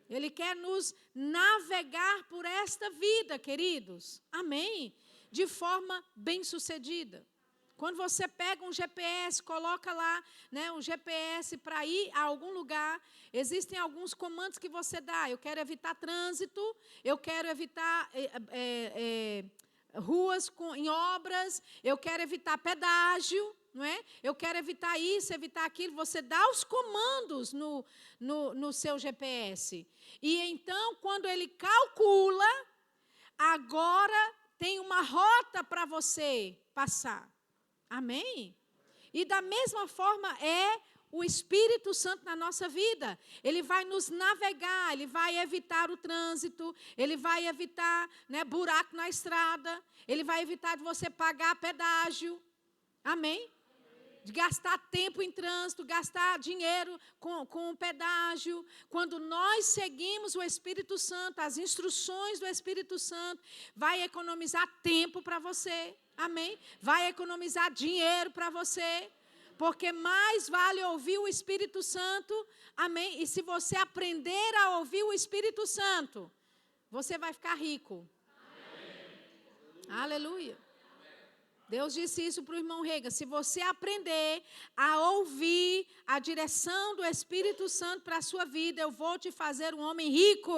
Ele quer nos navegar por esta vida, queridos. Amém? De forma bem-sucedida. Quando você pega um GPS, coloca lá, um GPS para ir a algum lugar, existem alguns comandos que você dá. Eu quero evitar trânsito, eu quero evitar ruas em obras, eu quero evitar pedágio, não é? Eu quero evitar isso, evitar aquilo. Você dá os comandos no seu GPS. E então, quando ele calcula, agora tem uma rota para você passar. Amém? E da mesma forma é o Espírito Santo na nossa vida. Ele vai nos navegar, ele vai evitar o trânsito, ele vai evitar buraco na estrada, ele vai evitar de você pagar pedágio. Amém? De gastar tempo em trânsito, gastar dinheiro com pedágio. Quando nós seguimos o Espírito Santo, as instruções do Espírito Santo, vai economizar tempo para você. Amém? Vai economizar dinheiro para você. Porque mais vale ouvir o Espírito Santo. Amém? E se você aprender a ouvir o Espírito Santo, você vai ficar rico. Amém. Aleluia. Deus disse isso para o irmão Reagan. Se você aprender a ouvir a direção do Espírito Santo para a sua vida, eu vou te fazer um homem rico.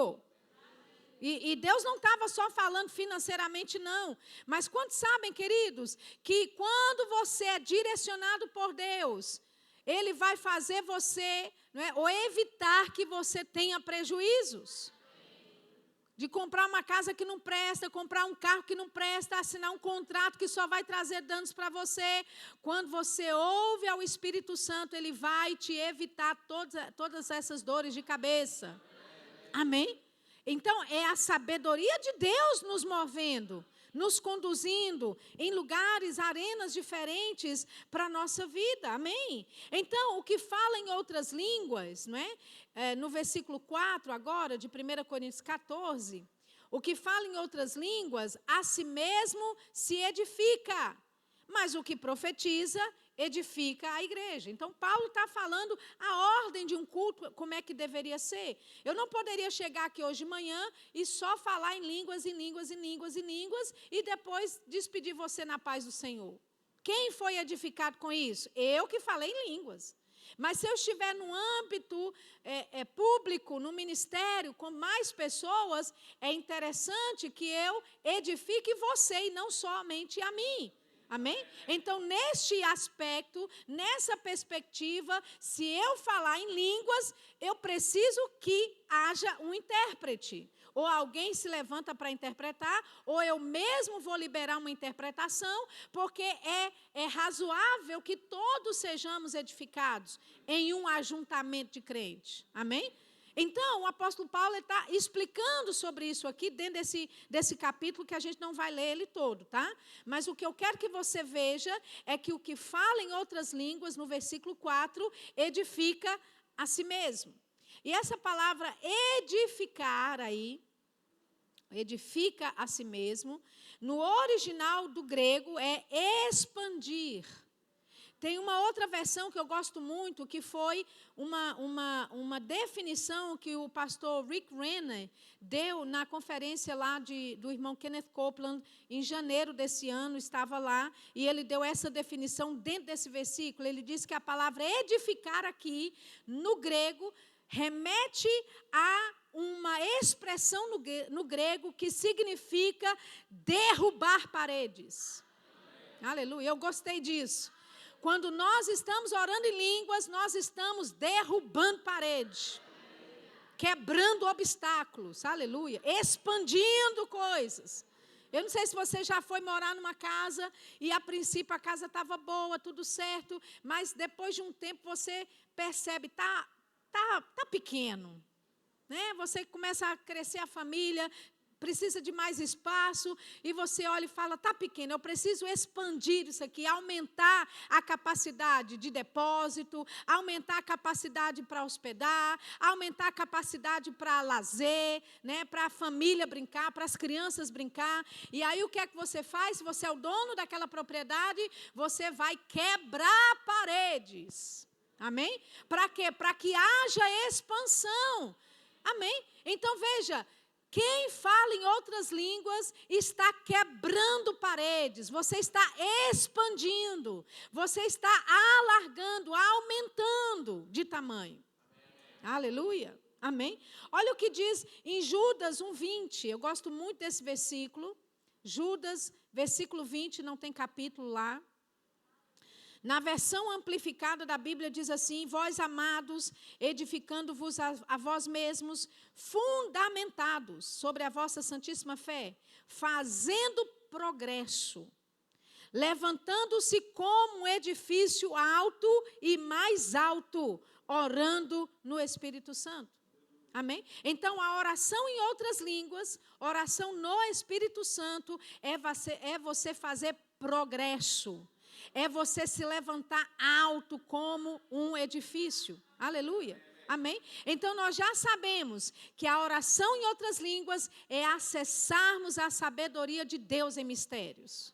E Deus não estava só falando financeiramente, não. Mas quantos sabem, queridos, que quando você é direcionado por Deus, Ele vai fazer você, não é, ou evitar que você tenha prejuízos. De comprar uma casa que não presta, comprar um carro que não presta, assinar um contrato que só vai trazer danos para você. Quando você ouve ao Espírito Santo, Ele vai te evitar todas essas dores de cabeça. Amém? Então, é a sabedoria de Deus nos movendo, nos conduzindo em lugares, arenas diferentes para a nossa vida. Amém? Então, o que fala em outras línguas, não é? No versículo 4 agora, de 1 Coríntios 14, o que fala em outras línguas, a si mesmo se edifica, mas o que profetiza, edifica a igreja. Então, Paulo está falando a ordem de um culto, como é que deveria ser. Eu não poderia chegar aqui hoje de manhã e só falar em línguas, e depois despedir você na paz do Senhor. Quem foi edificado com isso? Eu que falei em línguas. Mas se eu estiver no âmbito público, no ministério, com mais pessoas, é interessante que eu edifique você e não somente a mim. Amém? Então, neste aspecto, nessa perspectiva, se eu falar em línguas, eu preciso que haja um intérprete. Ou alguém se levanta para interpretar, ou eu mesmo vou liberar uma interpretação, porque é razoável que todos sejamos edificados em um ajuntamento de crentes. Amém? Então, o apóstolo Paulo está explicando sobre isso aqui, dentro desse capítulo, que a gente não vai ler ele todo, tá? Mas o que eu quero que você veja é que o que fala em outras línguas, no versículo 4, edifica a si mesmo. E essa palavra edificar aí, edifica a si mesmo, no original do grego é expandir. Tem uma outra versão que eu gosto muito, que foi uma definição que o pastor Rick Renner deu na conferência lá do irmão Kenneth Copeland, em janeiro desse ano, estava lá, e ele deu essa definição dentro desse versículo. Ele disse que a palavra edificar aqui, no grego, remete a uma expressão no grego que significa derrubar paredes. Aleluia, eu gostei disso. Quando nós estamos orando em línguas, nós estamos derrubando paredes, quebrando obstáculos, aleluia, expandindo coisas. Eu não sei se você já foi morar numa casa e a princípio a casa estava boa, tudo certo, mas depois de um tempo você percebe, tá pequeno, né? Você começa a crescer a família, precisa de mais espaço, e você olha e fala, está pequeno, eu preciso expandir isso aqui, aumentar a capacidade de depósito, aumentar a capacidade para hospedar, aumentar a capacidade para lazer, né, para a família brincar, para as crianças brincar. E aí o que é que você faz? Se você é o dono daquela propriedade, você vai quebrar paredes. Amém? Para quê? Para que haja expansão. Amém? Então veja, quem fala em outras línguas está quebrando paredes, você está expandindo, você está alargando, aumentando de tamanho. Amém. Aleluia. Amém? Olha o que diz em Judas 1:20, eu gosto muito desse versículo. Judas, versículo 20, não tem capítulo lá. Na versão amplificada da Bíblia diz assim, vós amados, edificando-vos a vós mesmos, fundamentados sobre a vossa santíssima fé, fazendo progresso, levantando-se como um edifício alto e mais alto, orando no Espírito Santo. Amém? Então, a oração em outras línguas, oração no Espírito Santo, é você fazer progresso. É você se levantar alto como um edifício. Aleluia. Amém? Então, nós já sabemos que a oração em outras línguas é acessarmos a sabedoria de Deus em mistérios.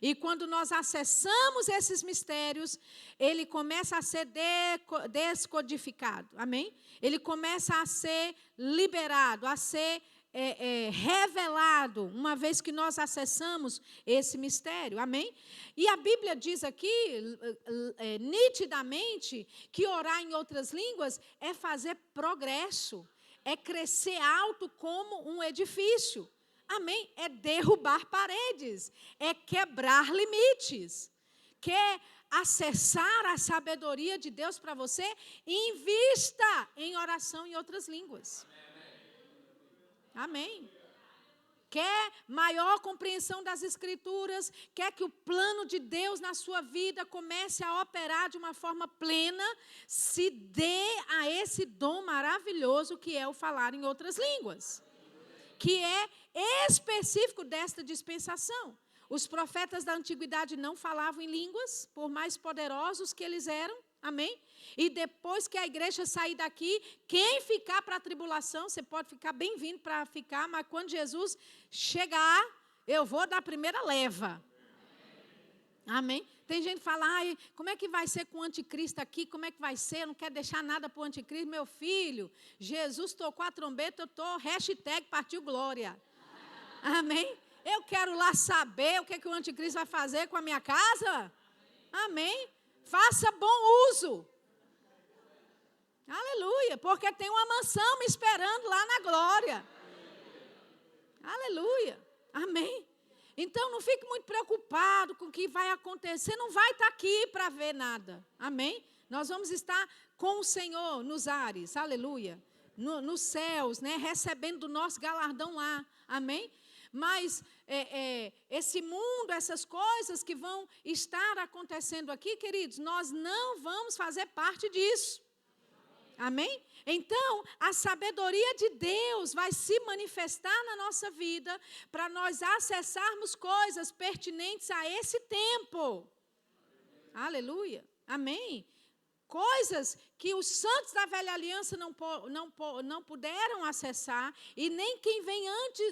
E quando nós acessamos esses mistérios, ele começa a ser descodificado. Amém? Ele começa a ser liberado, a ser revelado, uma vez que nós acessamos esse mistério, amém? E a Bíblia diz aqui, nitidamente, que orar em outras línguas é fazer progresso, é crescer alto como um edifício, amém? É derrubar paredes, é quebrar limites, quer acessar a sabedoria de Deus para você, invista em oração em outras línguas. Amém. Quer maior compreensão das Escrituras, quer que o plano de Deus na sua vida comece a operar de uma forma plena, se dê a esse dom maravilhoso que é o falar em outras línguas, que é específico desta dispensação. Os profetas da antiguidade não falavam em línguas, por mais poderosos que eles eram, amém? E depois que a igreja sair daqui, quem ficar para a tribulação, você pode ficar bem-vindo para ficar, mas quando Jesus chegar, eu vou dar a primeira leva. Amém? Tem gente que fala, como é que vai ser com o anticristo aqui? Como é que vai ser? Eu não quero deixar nada para o anticristo. Meu filho, Jesus tocou a trombeta, eu estou, #partiu glória. Amém? Eu quero lá saber o que o anticristo vai fazer com a minha casa. Amém? Faça bom uso. Aleluia, porque tem uma mansão me esperando lá na glória. Aleluia, amém. Então não fique muito preocupado com o que vai acontecer. Você não vai estar aqui para ver nada, amém. Nós vamos estar com o Senhor nos ares, aleluia. Nos céus, né, recebendo o nosso galardão lá, amém. Mas esse mundo, essas coisas que vão estar acontecendo aqui, queridos, nós não vamos fazer parte disso. Amém? Então, a sabedoria de Deus vai se manifestar na nossa vida para nós acessarmos coisas pertinentes a esse tempo. Aleluia. Amém? Coisas que os santos da velha aliança não puderam acessar, e nem quem vem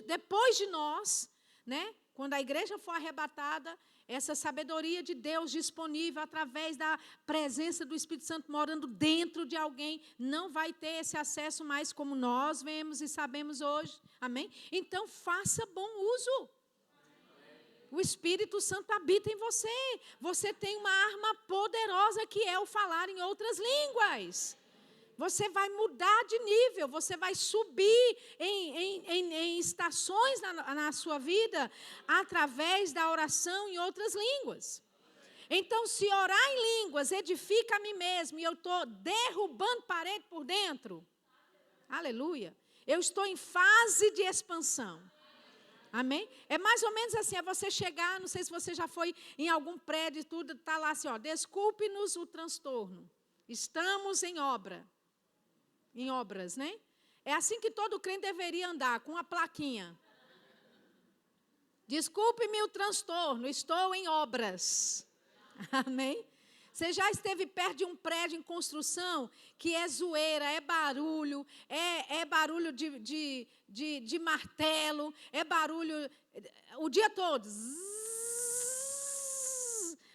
depois de nós, né? Quando a igreja for arrebatada, essa sabedoria de Deus disponível através da presença do Espírito Santo morando dentro de alguém, não vai ter esse acesso mais como nós vemos e sabemos hoje. Amém? Então, faça bom uso. O Espírito Santo habita em você. Você tem uma arma poderosa que é o falar em outras línguas. Você vai mudar de nível, você vai subir em estações na sua vida através da oração em outras línguas. Então, se orar em línguas edifica a mim mesmo e eu estou derrubando parede por dentro, aleluia, eu estou em fase de expansão. Amém? É mais ou menos assim, é você chegar, não sei se você já foi em algum prédio e tudo, está lá assim, desculpe-nos o transtorno, estamos em obras, né? É assim que todo crente deveria andar, com uma plaquinha. Desculpe-me o transtorno, estou em obras. Amém? Você já esteve perto de um prédio em construção que é zoeira, é barulho de martelo, é barulho o dia todo.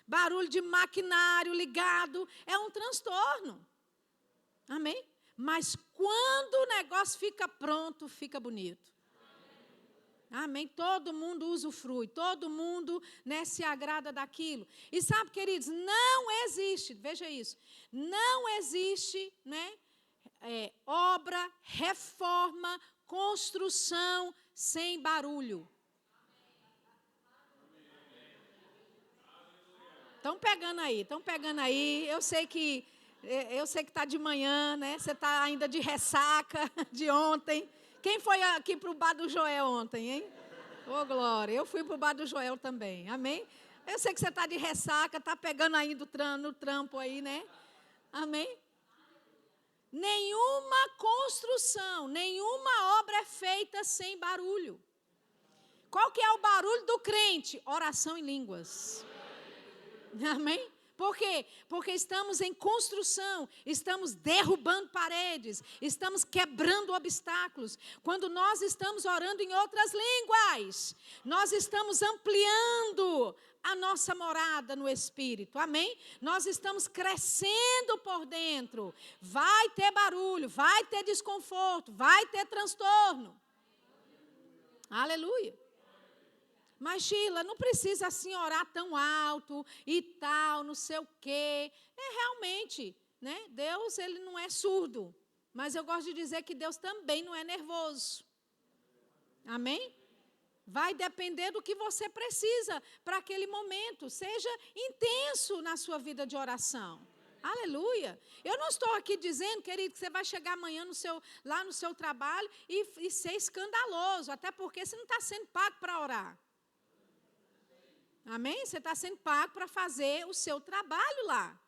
Barulho de maquinário ligado, é um transtorno. Amém? Mas quando o negócio fica pronto, fica bonito. Amém? Todo mundo usufrui, todo mundo, né, se agrada daquilo. E sabe, queridos, não existe, veja isso, não existe, né, obra, reforma, construção sem barulho. Estão pegando aí, eu sei que está de manhã, né? Você está ainda de ressaca de ontem. Quem foi aqui para o bar do Joel ontem, hein? Ô, glória, eu fui para o bar do Joel também, amém? Eu sei que você está de ressaca, está pegando aí no trampo aí, né? Amém? Nenhuma construção, nenhuma obra é feita sem barulho. Qual que é o barulho do crente? Oração em línguas. Amém? Por quê? Porque estamos em construção, estamos derrubando paredes, estamos quebrando obstáculos. Quando nós estamos orando em outras línguas, nós estamos ampliando a nossa morada no Espírito, amém? Nós estamos crescendo por dentro. Vai ter barulho, vai ter desconforto, vai ter transtorno. Aleluia. Mas, Sheila, não precisa assim orar tão alto e tal, não sei o quê. Realmente, né? Deus, ele não é surdo. Mas eu gosto de dizer que Deus também não é nervoso. Amém? Vai depender do que você precisa para aquele momento. Seja intenso na sua vida de oração. Aleluia. Eu não estou aqui dizendo, querido, que você vai chegar amanhã lá no seu trabalho e ser escandaloso. Até porque você não está sendo pago para orar. Amém? Você está sendo pago para fazer o seu trabalho lá.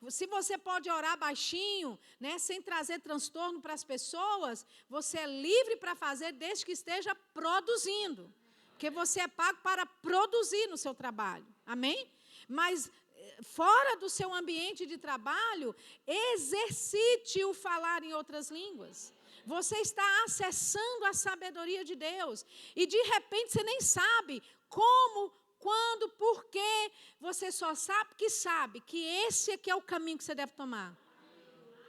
Se você pode orar baixinho, né, sem trazer transtorno para as pessoas, você é livre para fazer desde que esteja produzindo. Porque você é pago para produzir no seu trabalho. Amém? Mas fora do seu ambiente de trabalho, exercite o falar em outras línguas. Você está acessando a sabedoria de Deus. E de repente você nem sabe como, quando, por quê. Você só sabe que esse aqui é o caminho que você deve tomar.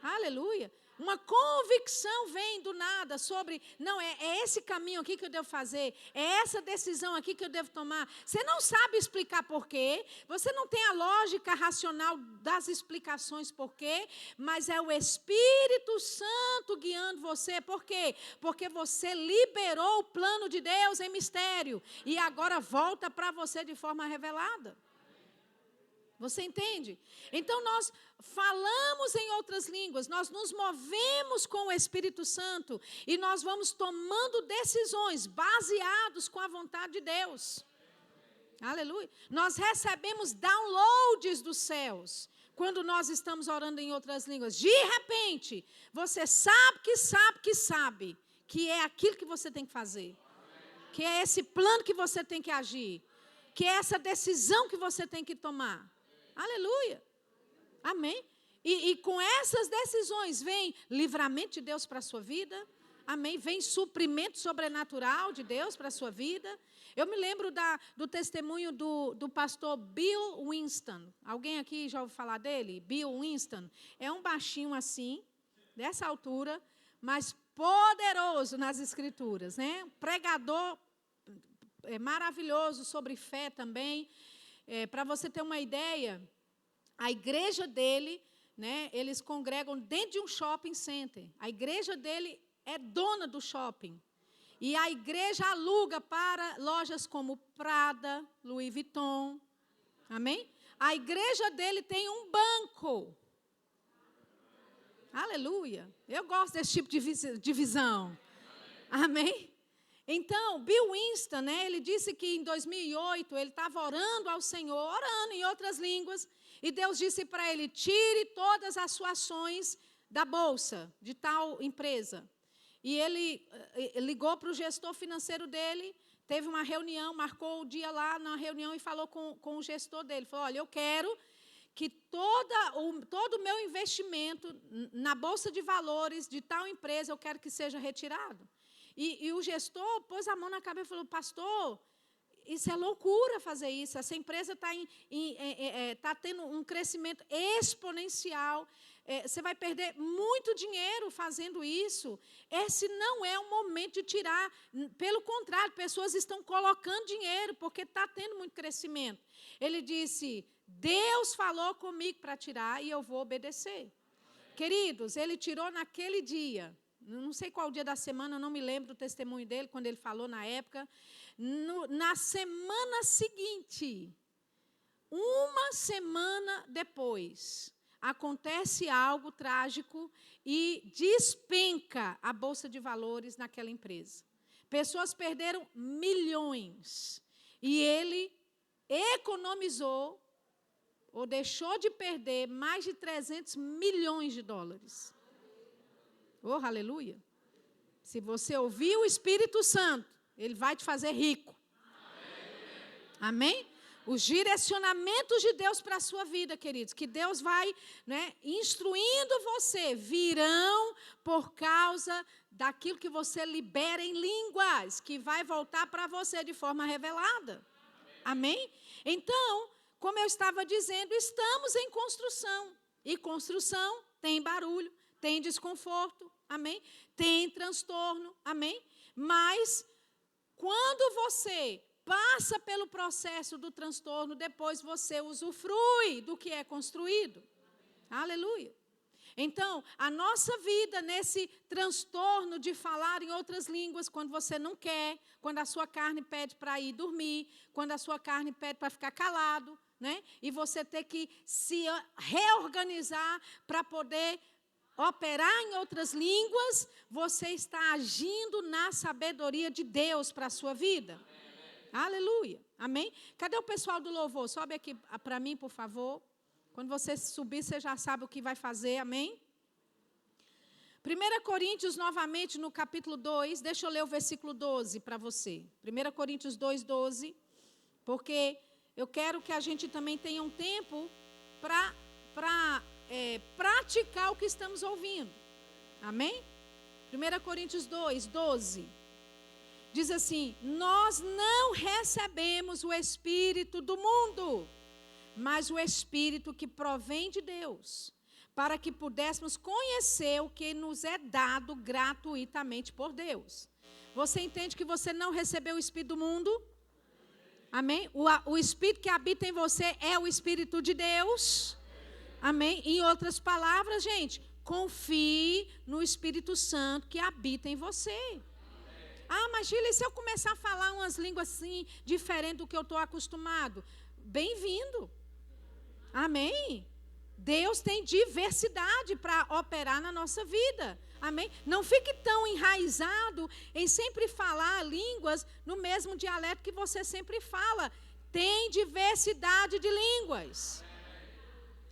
Aleluia. Uma convicção vem do nada sobre, não, é esse caminho aqui que eu devo fazer, é essa decisão aqui que eu devo tomar. Você não sabe explicar por quê, você não tem a lógica racional das explicações por quê, mas é o Espírito Santo guiando você. Por quê? Porque você liberou o plano de Deus em mistério e agora volta para você de forma revelada. Você entende? Então, nós falamos em outras línguas, nós nos movemos com o Espírito Santo e nós vamos tomando decisões baseadas com a vontade de Deus. Aleluia. Nós recebemos downloads dos céus quando nós estamos orando em outras línguas. De repente, você sabe que é aquilo que você tem que fazer, que é esse plano que você tem que agir, que é essa decisão que você tem que tomar. Aleluia. Amém. E com essas decisões vem livramento de Deus para a sua vida. Amém. Vem suprimento sobrenatural de Deus para a sua vida. Eu me lembro do testemunho do pastor Bill Winston. Alguém aqui já ouviu falar dele? Bill Winston. É um baixinho assim, dessa altura, mas poderoso nas escrituras, né? Pregador maravilhoso sobre fé também. Para você ter uma ideia, a igreja dele, né, eles congregam dentro de um shopping center. A igreja dele é dona do shopping. E a igreja aluga para lojas como Prada, Louis Vuitton. Amém? A igreja dele tem um banco. Aleluia. Eu gosto desse tipo de visão. Amém? Então, Bill Winston, né, ele disse que em 2008 ele estava orando ao Senhor, orando em outras línguas, e Deus disse para ele, tire todas as suas ações da bolsa de tal empresa. E ele ligou para o gestor financeiro dele, teve uma reunião, marcou o dia lá na reunião e falou com o gestor dele. Falou, olha, eu quero que todo o meu investimento na bolsa de valores de tal empresa, eu quero que seja retirado. E o gestor pôs a mão na cabeça e falou, pastor, isso é loucura fazer isso. Essa empresa está tendo um crescimento exponencial. Você vai perder muito dinheiro fazendo isso. Esse não é o momento de tirar. Pelo contrário, pessoas estão colocando dinheiro porque está tendo muito crescimento. Ele disse, Deus falou comigo para tirar e eu vou obedecer. Queridos, ele tirou naquele dia. Não sei qual dia da semana, eu não me lembro do testemunho dele, quando ele falou na época. Na semana seguinte, uma semana depois, acontece algo trágico e despenca a bolsa de valores naquela empresa. Pessoas perderam milhões. E ele economizou, ou deixou de perder, mais de 300 milhões de dólares. Oh, aleluia. Se você ouvir o Espírito Santo, ele vai te fazer rico. Amém? Os direcionamentos de Deus para a sua vida, queridos, que Deus vai, né, instruindo você, virão por causa daquilo que você libera em línguas, que vai voltar para você de forma revelada. Amém? Então, como eu estava dizendo, estamos em construção. E construção tem barulho, tem desconforto, amém? Tem transtorno, amém? Mas quando você passa pelo processo do transtorno, depois você usufrui do que é construído. Aleluia. Então, a nossa vida nesse transtorno de falar em outras línguas, quando você não quer, quando a sua carne pede para ir dormir, quando a sua carne pede para ficar calado, né? E você ter que se reorganizar para poder operar em outras línguas, você está agindo na sabedoria de Deus para a sua vida. Aleluia. Amém? Cadê o pessoal do louvor? Sobe aqui para mim, por favor. Quando você subir, você já sabe o que vai fazer. Amém? 1 Coríntios, novamente, no capítulo 2. Deixa eu ler o versículo 12 para você. 1 Coríntios 2, 12. Porque eu quero que a gente também tenha um tempo para praticar o que estamos ouvindo. Amém? 1 Coríntios 2, 12. Diz assim: nós não recebemos o Espírito do mundo, mas o Espírito que provém de Deus, para que pudéssemos conhecer o que nos é dado gratuitamente por Deus. Você entende que você não recebeu o Espírito do mundo? Amém? O Espírito que habita em você é o Espírito de Deus. Amém? Em outras palavras, gente, confie no Espírito Santo que habita em você. Ah, mas Gila, e se eu começar a falar umas línguas assim, diferente do que eu estou acostumado? Bem-vindo. Amém? Deus tem diversidade para operar na nossa vida. Amém? Não fique tão enraizado em sempre falar línguas no mesmo dialeto que você sempre fala. Tem diversidade de línguas.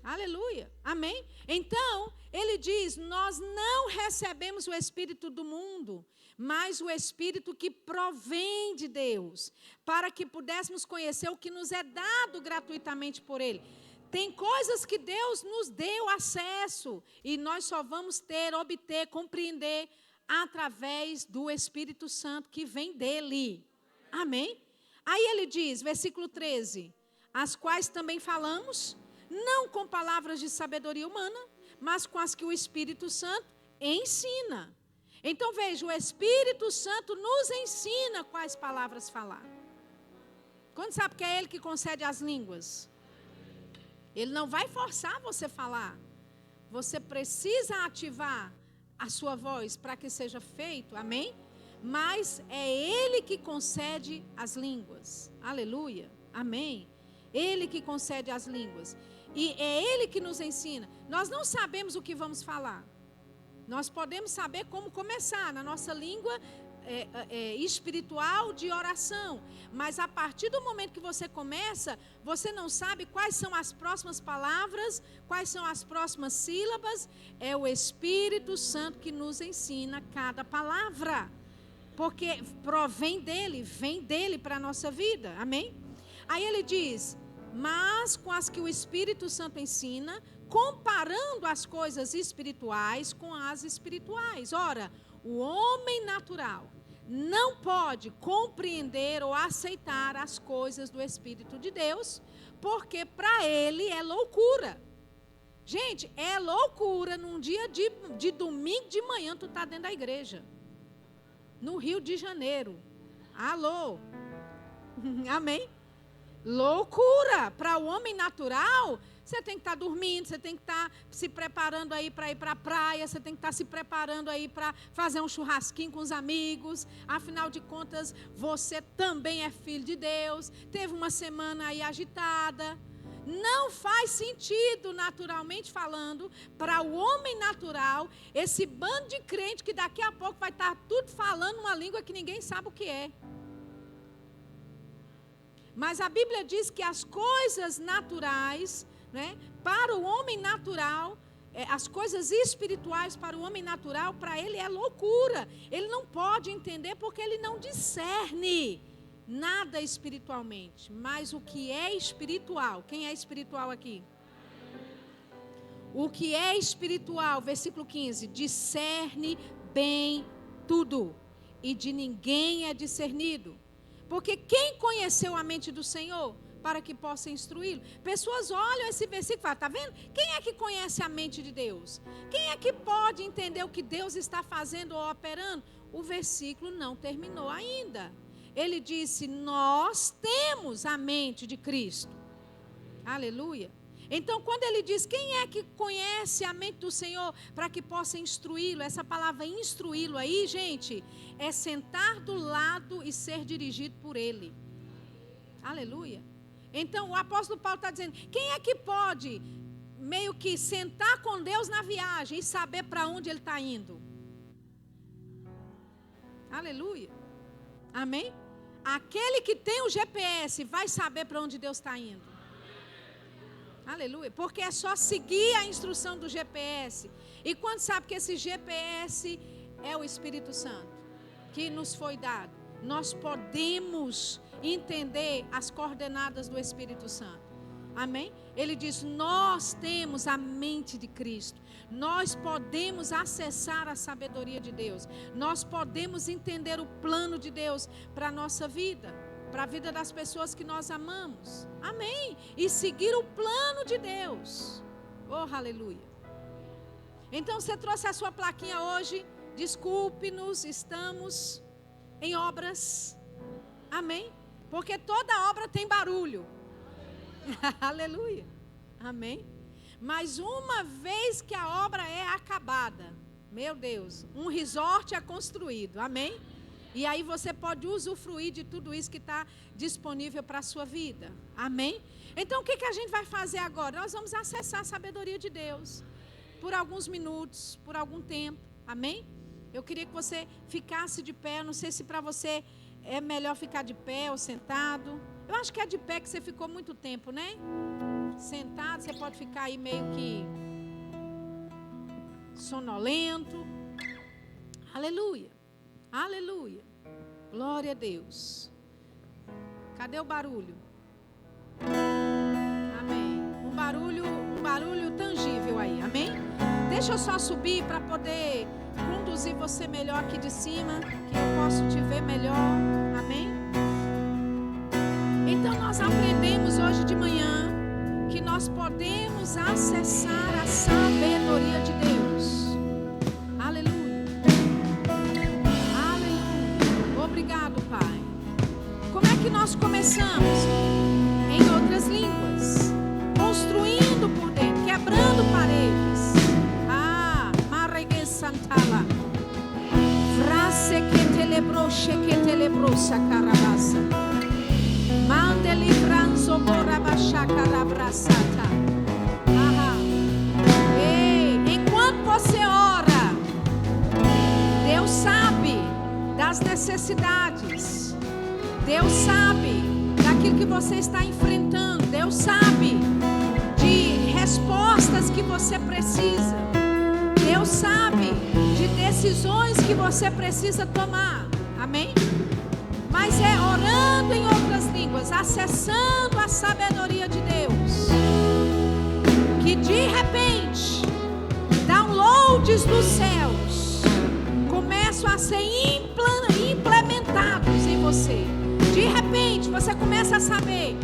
Aleluia. Amém? Então, ele diz, nós não recebemos o Espírito do mundo, mas o Espírito que provém de Deus, para que pudéssemos conhecer o que nos é dado gratuitamente por Ele. Tem coisas que Deus nos deu acesso e nós só vamos obter, compreender através do Espírito Santo que vem dele. Amém? Aí ele diz, versículo 13, as quais também falamos, não com palavras de sabedoria humana, mas com as que o Espírito Santo ensina. Então veja, o Espírito Santo nos ensina quais palavras falar. Quando sabe que é Ele que concede as línguas? Ele não vai forçar você a falar. Você precisa ativar a sua voz para que seja feito, amém? Mas é Ele que concede as línguas. Aleluia, amém? Ele que concede as línguas. E é Ele que nos ensina. Nós não sabemos o que vamos falar. Nós podemos saber como começar na nossa língua espiritual de oração. Mas a partir do momento que você começa, você não sabe quais são as próximas palavras, quais são as próximas sílabas. É o Espírito Santo que nos ensina cada palavra. Porque provém dele, vem dele para a nossa vida. Amém? Aí ele diz, mas com as que o Espírito Santo ensina, comparando as coisas espirituais com as espirituais. Ora, o homem natural não pode compreender ou aceitar as coisas do Espírito de Deus, porque para ele é loucura. Gente, é loucura num dia de domingo de manhã tu tá dentro da igreja. No Rio de Janeiro. Alô? Amém? Loucura. Para o homem natural, você tem que estar dormindo, você tem que estar se preparando aí para ir para a praia, você tem que estar se preparando aí para fazer um churrasquinho com os amigos. Afinal de contas, você também é filho de Deus. Teve uma semana aí agitada. Não faz sentido, naturalmente falando, para o homem natural, esse bando de crente que daqui a pouco vai estar tudo falando uma língua que ninguém sabe o que é. Mas a Bíblia diz que as coisas naturais, né, para o homem natural, as coisas espirituais para o homem natural, para ele é loucura. Ele não pode entender porque ele não discerne nada espiritualmente. Mas o que é espiritual? Quem é espiritual aqui? O que é espiritual, versículo 15, discerne bem tudo, e de ninguém é discernido. Porque quem conheceu a mente do Senhor para que possa instruí-lo? Pessoas olham esse versículo e falam, está vendo? Quem é que conhece a mente de Deus? Quem é que pode entender o que Deus está fazendo ou operando? O versículo não terminou ainda. ele disse, nós temos a mente de Cristo. Aleluia. Então, quando ele diz, quem é que conhece a mente do Senhor para que possa instruí-lo? Essa palavra instruí-lo aí, gente, é sentar do lado e ser dirigido por ele. Aleluia. Então, o apóstolo Paulo está dizendo, quem é que pode meio que sentar com Deus na viagem e saber para onde ele está indo? Aleluia. Amém? Aquele que tem o GPS vai saber para onde Deus está indo. Aleluia, porque é só seguir a instrução do GPS. E quando sabe que esse GPS é o Espírito Santo que nos foi dado, nós podemos entender as coordenadas do Espírito Santo. Amém? Ele diz, nós temos a mente de Cristo. Nós podemos acessar a sabedoria de Deus. Nós podemos entender o plano de Deus para a nossa vida, para a vida das pessoas que nós amamos. Amém? E seguir o plano de Deus. Oh, aleluia. Então você trouxe a sua plaquinha hoje. Desculpe-nos, estamos em obras. Amém? Porque toda obra tem barulho. Aleluia. Amém? Mas uma vez que a obra é acabada, meu Deus, um resort é construído. Amém? E aí você pode usufruir de tudo isso que está disponível para a sua vida. Amém? Então o que a gente vai fazer agora? Nós vamos acessar a sabedoria de Deus. Por alguns minutos, por algum tempo. Amém? Eu queria que você ficasse de pé. Não sei se para você é melhor ficar de pé ou sentado. Eu acho que é de pé que você ficou muito tempo, né? Sentado, você pode ficar aí meio que sonolento. Aleluia. Aleluia. Glória a Deus. Cadê o barulho? Amém. Um barulho tangível aí. Amém? Deixa eu só subir para poder conduzir você melhor aqui de cima, que eu posso te ver melhor. Amém? Então nós aprendemos hoje de manhã que nós podemos acessar a sabedoria de Deus. Aleluia. Aleluia. Obrigado, Pai. Como é que nós começamos? Em outras línguas. Construindo por dentro, quebrando paredes. Marregue Santala. Frase que telebro sacarabassa. Mande livranzo morabachacarabrasata. Ei, enquanto você ora, Deus sabe das necessidades. Deus sabe daquilo que você está enfrentando. Deus sabe de respostas que você precisa. Deus sabe de decisões que você precisa tomar. Amém? Mas é orando em outras línguas, acessando a sabedoria de Deus, que de repente downloads dos céus começam a ser implementados em você. De repente você começa a saber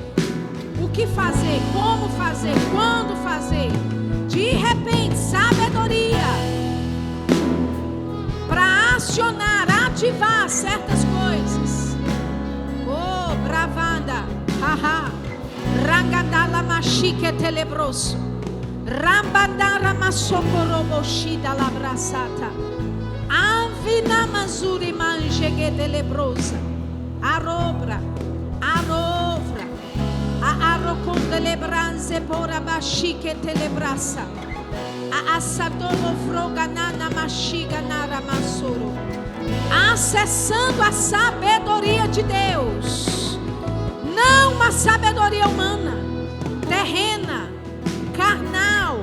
o que fazer, como fazer, quando fazer. De repente, sabedoria para acionar, ativar certas coisas. Oh, bravanda, haha, rangadala machique telebroso, rambandara masokoroboshida labrasata, anvina mazuri manjege telebrosa, arobra, a aroconde lebranze pora bachique telebrasa, a assadolo froganana machiga nara masoro. Acessando a sabedoria de Deus, não uma sabedoria humana, terrena, carnal,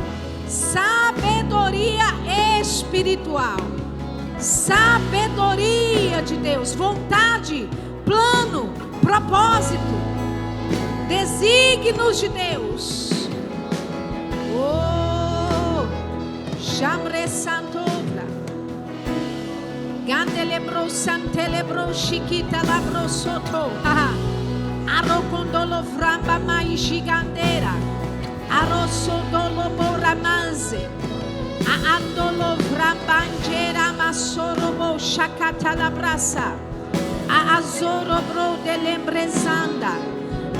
sabedoria espiritual, sabedoria de Deus, vontade, plano, propósito, desígnios de Deus. Oh, Jamre Santovra. Gandelebro santelebro chiquita labro soto. Arrocondolo vramba mai gigantera. Arrosodolo moramanze. Aandolo vrambangera masorobo chacata labrasa. A azoro bro de lembrezanda.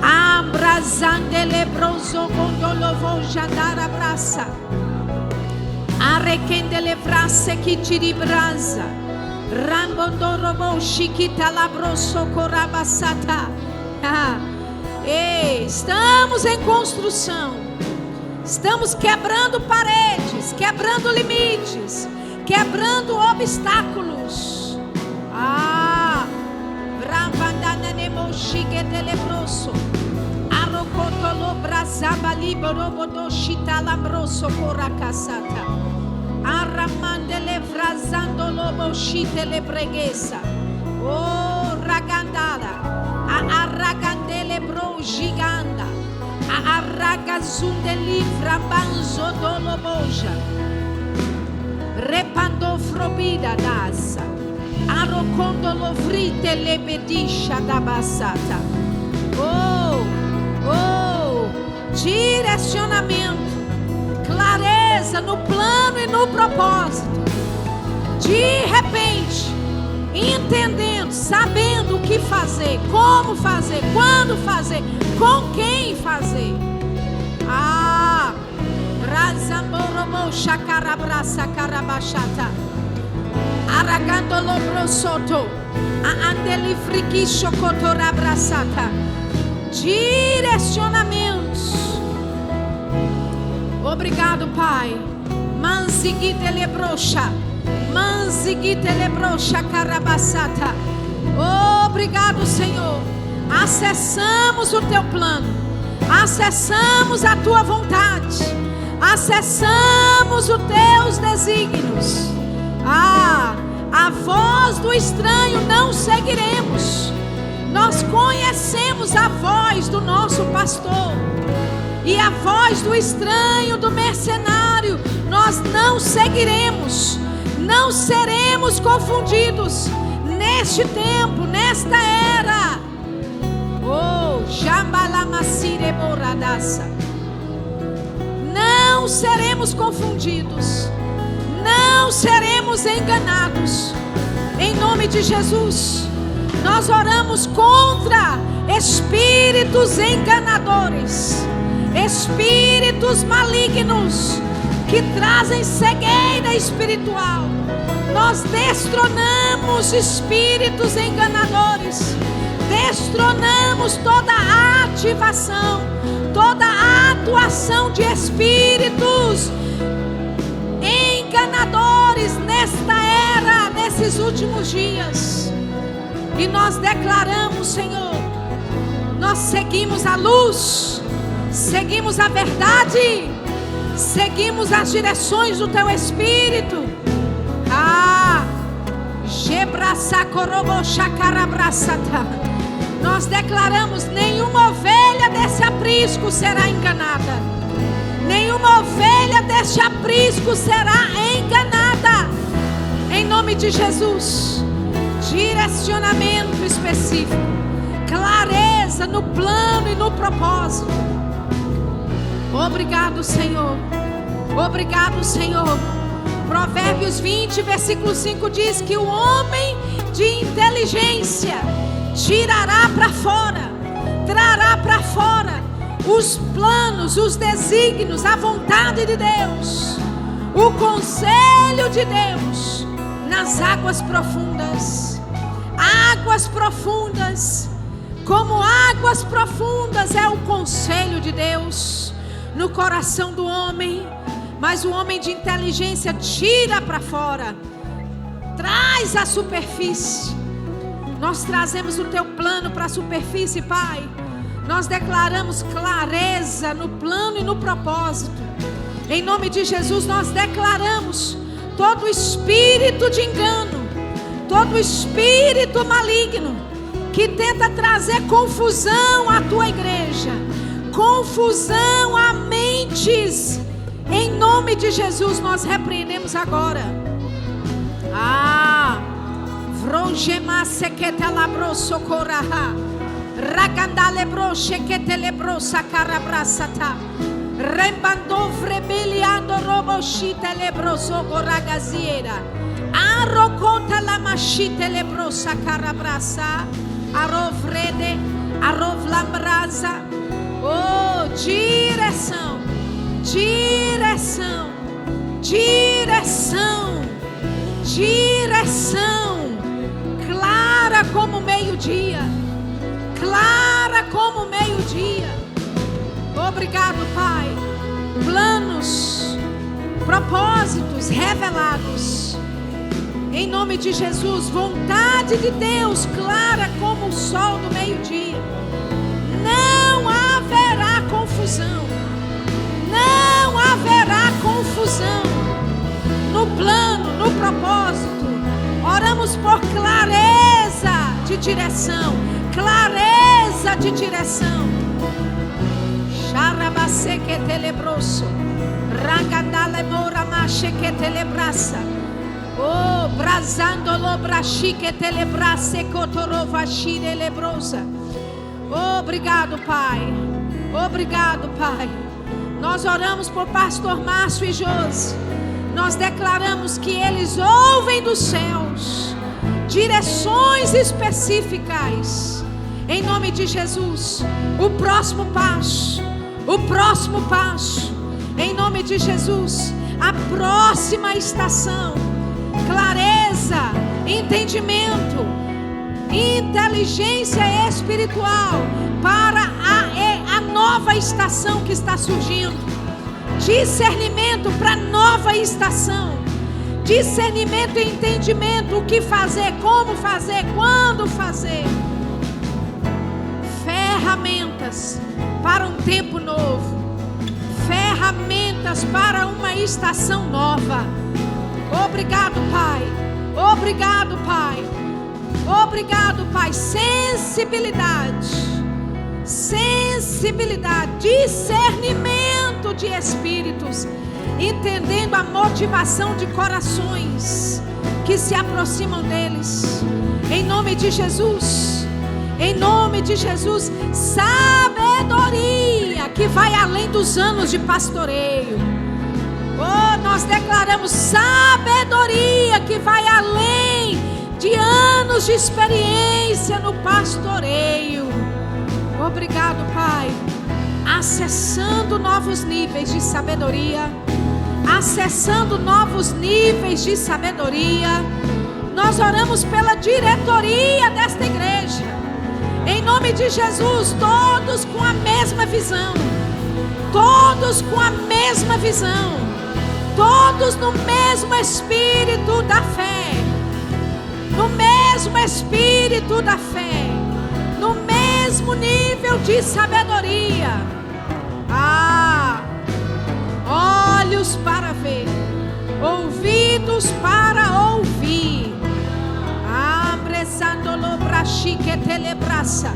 Ambrazande lebroso gondolovo jandara brasa. Arrequende levrasse que tiri brasa. Rambondorobo chiquita labroso corabasata. Estamos em construção. Estamos quebrando paredes, quebrando limites, quebrando obstáculos. Bravandanemo chiquete lebroso. Arrocotolo brasaba liborobodo chita labroso coracasata. Arramandele frazando lobo chitele breguesa. Oh, ragandada. A arragandele bro giganda. A arragazunde livra banzo doloboja. Repando frobida dasa. Arrocondo lovrite lebedisha da basata. Oh, direcionamento. Clareza no plano e no propósito. De repente, entendendo, sabendo o que fazer, como fazer, quando fazer, com quem fazer. Razamborobo chacarabraça carabachata. Aragandolo brosoto. A andelifriqui chocotorabraçata. Direcionamentos. Obrigado, Pai. Manzigui telebrocha. Manzigui telebrocha carabasata. Obrigado, Senhor. Acessamos o teu plano. Acessamos a tua vontade. Acessamos os teus desígnios. A voz do estranho não seguiremos. Nós conhecemos a voz do nosso pastor. E a voz do estranho, do mercenário, nós não seguiremos. Não seremos confundidos neste tempo, nesta era. Oh, jambalamassire boradaça. Não seremos confundidos. Não seremos enganados. Em nome de Jesus, nós oramos contra espíritos enganadores. Espíritos malignos que trazem cegueira espiritual. Nós destronamos espíritos enganadores. Destronamos toda a ativação, toda a atuação de espíritos enganadores nesta era, nesses últimos dias. E nós declaramos, Senhor, nós seguimos a luz. Seguimos a verdade. Seguimos as direções do teu Espírito. Nós declaramos: nenhuma ovelha desse aprisco será enganada. Nenhuma ovelha deste aprisco será enganada. Em nome de Jesus. Direcionamento específico. Clareza no plano e no propósito. Obrigado, Senhor. Obrigado, Senhor. Provérbios 20, versículo 5 diz que o homem de inteligência tirará para fora, trará para fora os planos, os desígnios, a vontade de Deus, o conselho de Deus nas águas profundas. Águas profundas, como águas profundas é o conselho de Deus no coração do homem. Mas o homem de inteligência tira para fora, traz à superfície. Nós trazemos o teu plano para a superfície, Pai. Nós declaramos clareza no plano e no propósito. Em nome de Jesus, nós declaramos todo espírito de engano, todo espírito maligno que tenta trazer confusão à tua igreja, confusão a mentes. Em nome de Jesus, nós repreendemos agora. Vrongema seketa labro socoraha. Raganda lebro shekete lebro sakarabrasata. Rembando frebeliando robo shite lebro socoragaziera. Arroconta la machite lebrosa carabrasa. Arovrede, arovlambrasa. Oh, direção, direção, direção, direção. Clara como meio-dia, clara como meio-dia. Obrigado, Pai. Planos, propósitos revelados. Em nome de Jesus, vontade de Deus, clara como o sol do meio-dia. Não haverá confusão. Não haverá confusão no plano, no propósito. Oramos por clareza de direção. Clareza de direção. Xarabase que telebroso. Ragadale moramache que telebraça. Oh, brazandolo brachique telebrace cotorovachire lebrosa. Obrigado, Pai. Obrigado, Pai. Nós oramos por pastor Márcio e Josi. Nós declaramos que eles ouvem dos céus direções específicas. Em nome de Jesus, o próximo passo. O próximo passo. Em nome de Jesus, a próxima estação. Clareza, entendimento, inteligência espiritual para a nova estação que está surgindo. Discernimento para a nova estação. Discernimento e entendimento, o que fazer, como fazer, quando fazer. Ferramentas para um tempo novo. Ferramentas para uma estação nova. Obrigado, Pai. Obrigado, Pai. Obrigado, Pai. Sensibilidade. Sensibilidade. Discernimento de espíritos. Entendendo a motivação de corações que se aproximam deles. Em nome de Jesus. Em nome de Jesus. Sabedoria que vai além dos anos de pastoreio. Oh, nós declaramos sabedoria que vai além de anos de experiência no pastoreio. Obrigado, Pai. Acessando novos níveis de sabedoria. Acessando novos níveis de sabedoria. Nós oramos pela diretoria desta igreja. Em nome de Jesus, todos com a mesma visão. Todos com a mesma visão. Todos no mesmo espírito da fé. No mesmo espírito da fé. No mesmo nível de sabedoria. Olhos para ver. Ouvidos para ouvir. Abressandolo brachique telebraça.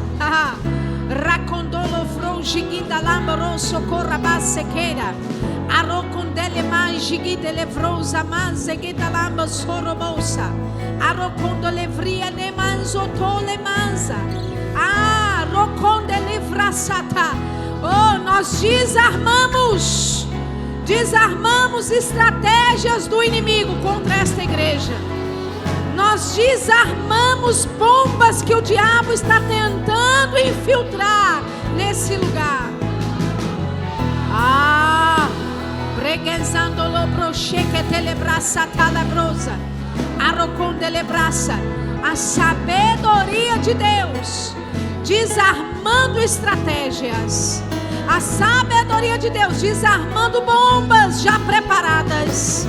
Racondolo fronjiguida lambroso corrabasequeira. Arocondele magiguida levrosa manzeguida lamba sorobosa. Arocondole vria ne manzo tole manza. Arocondele vrasata. Oh, nós desarmamos estratégias do inimigo contra esta igreja. Nós desarmamos bombas que o diabo está tentando infiltrar nesse lugar. Preguezandolo brocheque telebraça talabrosa. Arocondelebraça. A sabedoria de Deus desarmando estratégias. A sabedoria de Deus desarmando bombas já preparadas.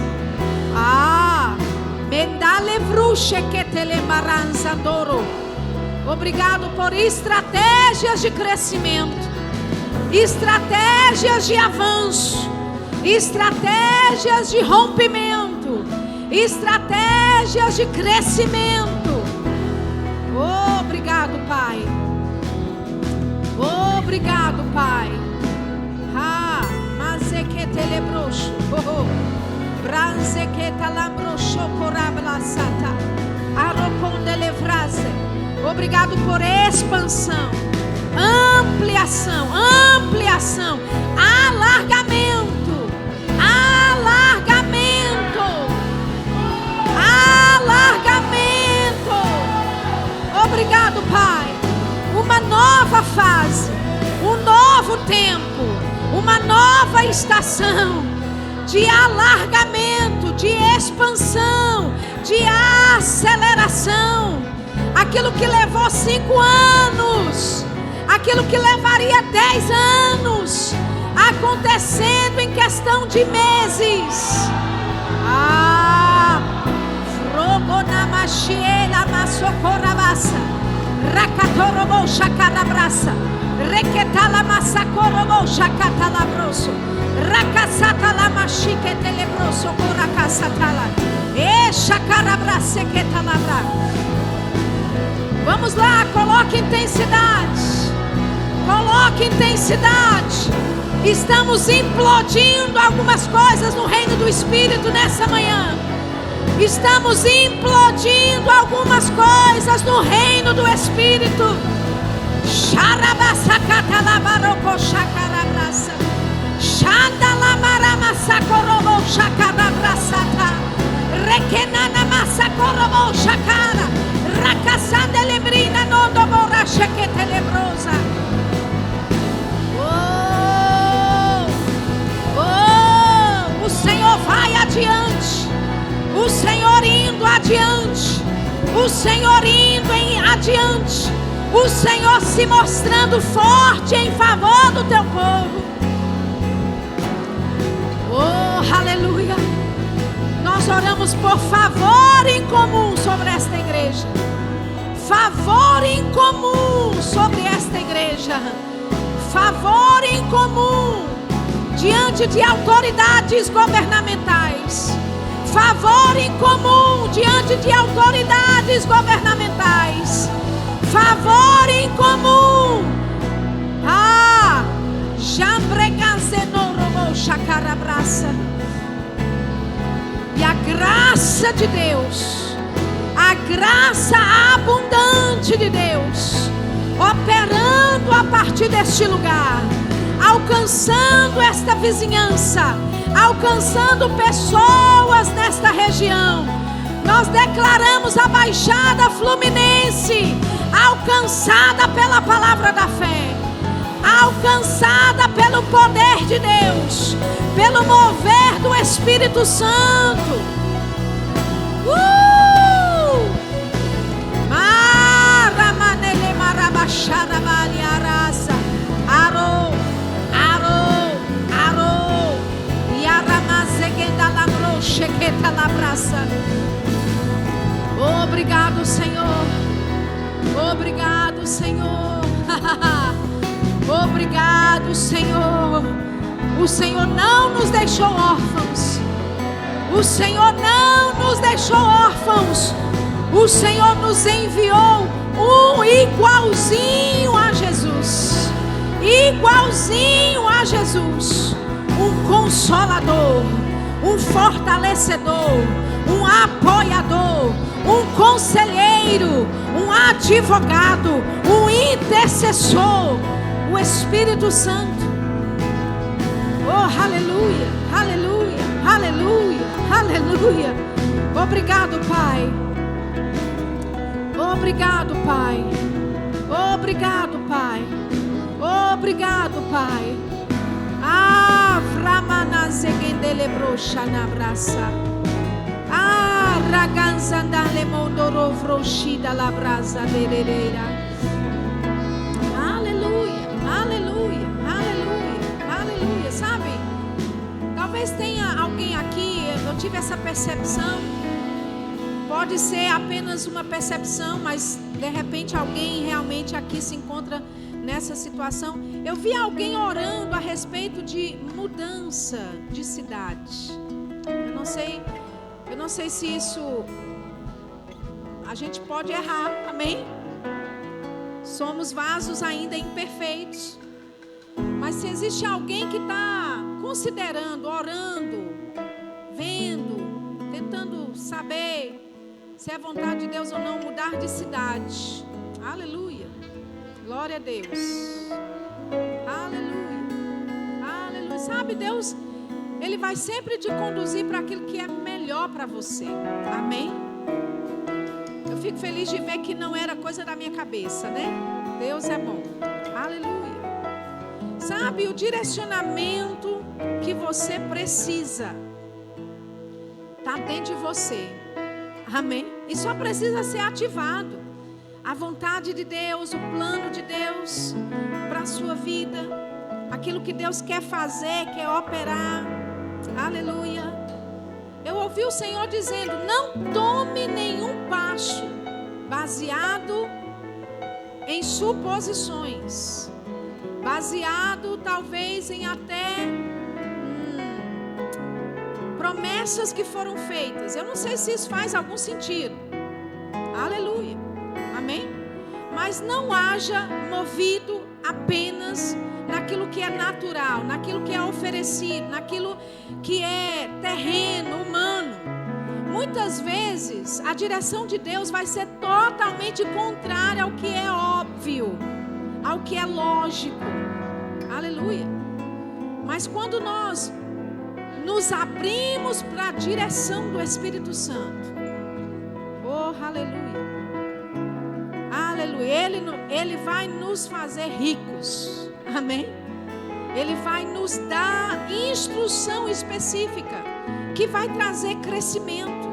Obrigado por estratégias de crescimento, estratégias de avanço, estratégias de rompimento, estratégias de crescimento. Obrigado, Pai. Obrigado, Pai. Mas é que telebroxo. Branze que talambroxo corablasata. Arocondelevraze. Obrigado por expansão, ampliação, alargamento, fase, um novo tempo, uma nova estação de alargamento, de expansão, de aceleração. Aquilo que levou 5 anos, aquilo que levaria 10 anos, acontecendo em questão de meses. Rogonamachiela massocorabassa, rakatorobo chacarabraça, requetala massacorobo chacatalabroso, rakasatala machiquetelebroso coracasatala, e chacarabraça quetalabra. Vamos lá, coloque intensidade. Coloque intensidade. Estamos implodindo algumas coisas no reino do Espírito nessa manhã. Estamos implodindo algumas coisas no reino do Espírito. Xarabasacatalabaroko chacarabraça. Xandalamaramassacorobo chacarabraçata. Requenana massacorobo chacara. Racassanda lebrina nondo borracha que telebrosa. O Senhor vai adiante. O Senhor indo adiante. O Senhor indo adiante. O Senhor se mostrando forte em favor do teu povo. Oh, aleluia. Nós oramos por favor em comum sobre esta igreja. Favor em comum sobre esta igreja. Favor em comum diante de autoridades governamentais. Favor em comum diante de autoridades governamentais. Favor em comum. Jambreganzenorobo chacarabraça. E a graça de Deus, a graça abundante de Deus, operando a partir deste lugar, alcançando esta vizinhança, alcançando pessoas nesta região. Nós declaramos a Baixada Fluminense alcançada pela palavra da fé, alcançada pelo poder de Deus, pelo mover do Espírito Santo. Maramanele marabachara baliarasa. Aro, aro, aro. Yaramazegenda labro chequeta labraça. Obrigado, Senhor. Obrigado, Senhor. Obrigado, Senhor. O Senhor não nos deixou órfãos. O Senhor não nos deixou órfãos. O Senhor nos enviou um igualzinho a Jesus. Igualzinho a Jesus. Um consolador, um fortalecedor, um apoiador, um conselheiro, um advogado, um intercessor, o Espírito Santo. Oh, aleluia, aleluia, aleluia, aleluia. Obrigado, Pai. Obrigado, Pai. Obrigado, Pai. Obrigado, Pai. Vramanazegendelebrocha na braça. Raganzandale mondoro frouxida la brasa dereira. Aleluia, aleluia, aleluia, aleluia. Sabe? Talvez tenha alguém aqui, eu tive essa percepção. Pode ser apenas uma percepção, mas de repente alguém realmente aqui se encontra nessa situação. Eu vi alguém orando a respeito de mudança de cidade. Eu não sei se isso a gente pode errar, amém? Somos vasos ainda imperfeitos. Mas se existe alguém que está considerando, orando, vendo, tentando saber se é vontade de Deus ou não mudar de cidade, aleluia, glória a Deus, aleluia, aleluia. Sabe, Deus, Ele vai sempre te conduzir para aquilo que é melhor para você, amém? Eu fico feliz de ver que não era coisa da minha cabeça, né? Deus é bom, aleluia. Aleluia. Sabe, o direcionamento que você precisa está dentro de você. Amém? E só precisa ser ativado. A vontade de Deus, o plano de Deus para a sua vida, aquilo que Deus quer fazer, quer operar. Aleluia. Eu ouvi o Senhor dizendo: não tome nenhum passo baseado em suposições, baseado talvez em até promessas que foram feitas. Eu não sei se isso faz algum sentido. Aleluia. Amém? Mas não haja movido apenas naquilo que é natural, naquilo que é oferecido, naquilo que é terreno, humano. Muitas vezes a direção de Deus vai ser totalmente contrária ao que é óbvio, ao que é lógico. Aleluia. Mas quando nós nos abrimos para a direção do Espírito Santo, oh, aleluia, aleluia, Ele vai nos fazer ricos, amém? Ele vai nos dar instrução específica, que vai trazer crescimento,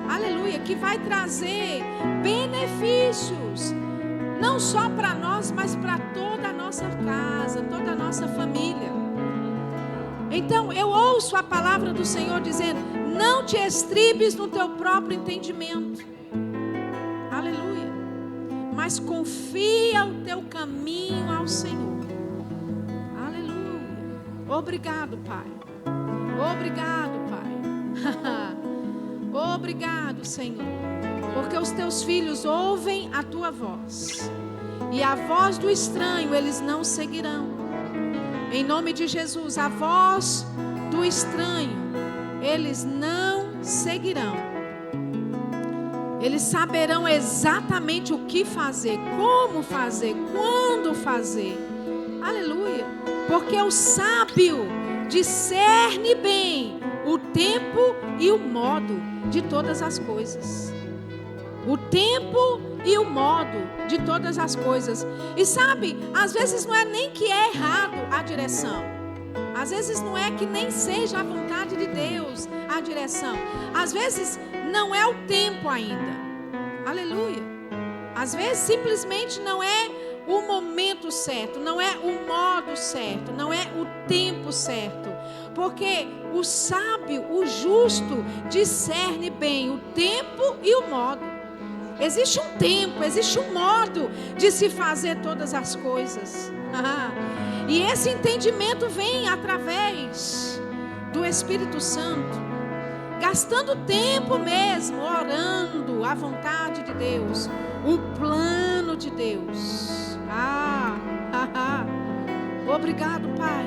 aleluia, que vai trazer benefícios, não só para nós, mas para toda a nossa casa, toda a nossa família. Então eu ouço a palavra do Senhor dizendo: não te estribes no teu próprio entendimento, aleluia, mas confia o teu caminho ao Senhor, aleluia. Obrigado, Pai, obrigado, Pai. Obrigado, Senhor, porque os teus filhos ouvem a tua voz, e a voz do estranho eles não seguirão. Em nome de Jesus, a voz do estranho eles não seguirão. Eles saberão exatamente o que fazer, como fazer, quando fazer. Aleluia. Porque o sábio discerne bem o tempo e o modo de todas as coisas. O tempo e o modo de todas as coisas. E sabe, às vezes não é nem que é errado a direção. Às vezes não é que nem seja a vontade de Deus a direção. Às vezes não é o tempo ainda. Aleluia. Às vezes simplesmente não é o momento certo, não é o modo certo, não é o tempo certo. Porque o sábio, o justo, discerne bem o tempo e o modo. Existe um tempo, existe um modo de se fazer todas as coisas. E esse entendimento vem através do Espírito Santo, gastando tempo mesmo, orando a vontade de Deus, o plano de Deus. Obrigado, Pai.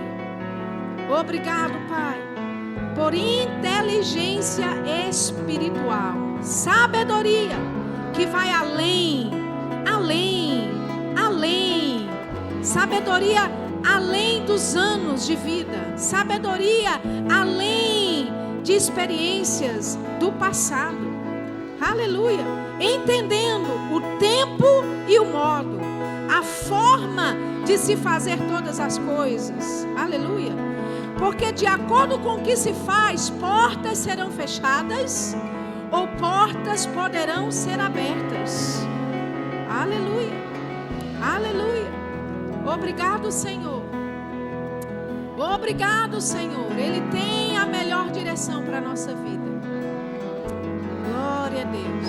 Obrigado, Pai, por inteligência espiritual, sabedoria que vai além, sabedoria além dos anos de vida, sabedoria além de experiências do passado, aleluia, entendendo o tempo e o modo, a forma de se fazer todas as coisas, aleluia, porque de acordo com o que se faz, portas serão fechadas, ou portas poderão ser abertas. Aleluia, aleluia. Obrigado, Senhor. Obrigado, Senhor. Ele tem a melhor direção para a nossa vida. Glória a Deus.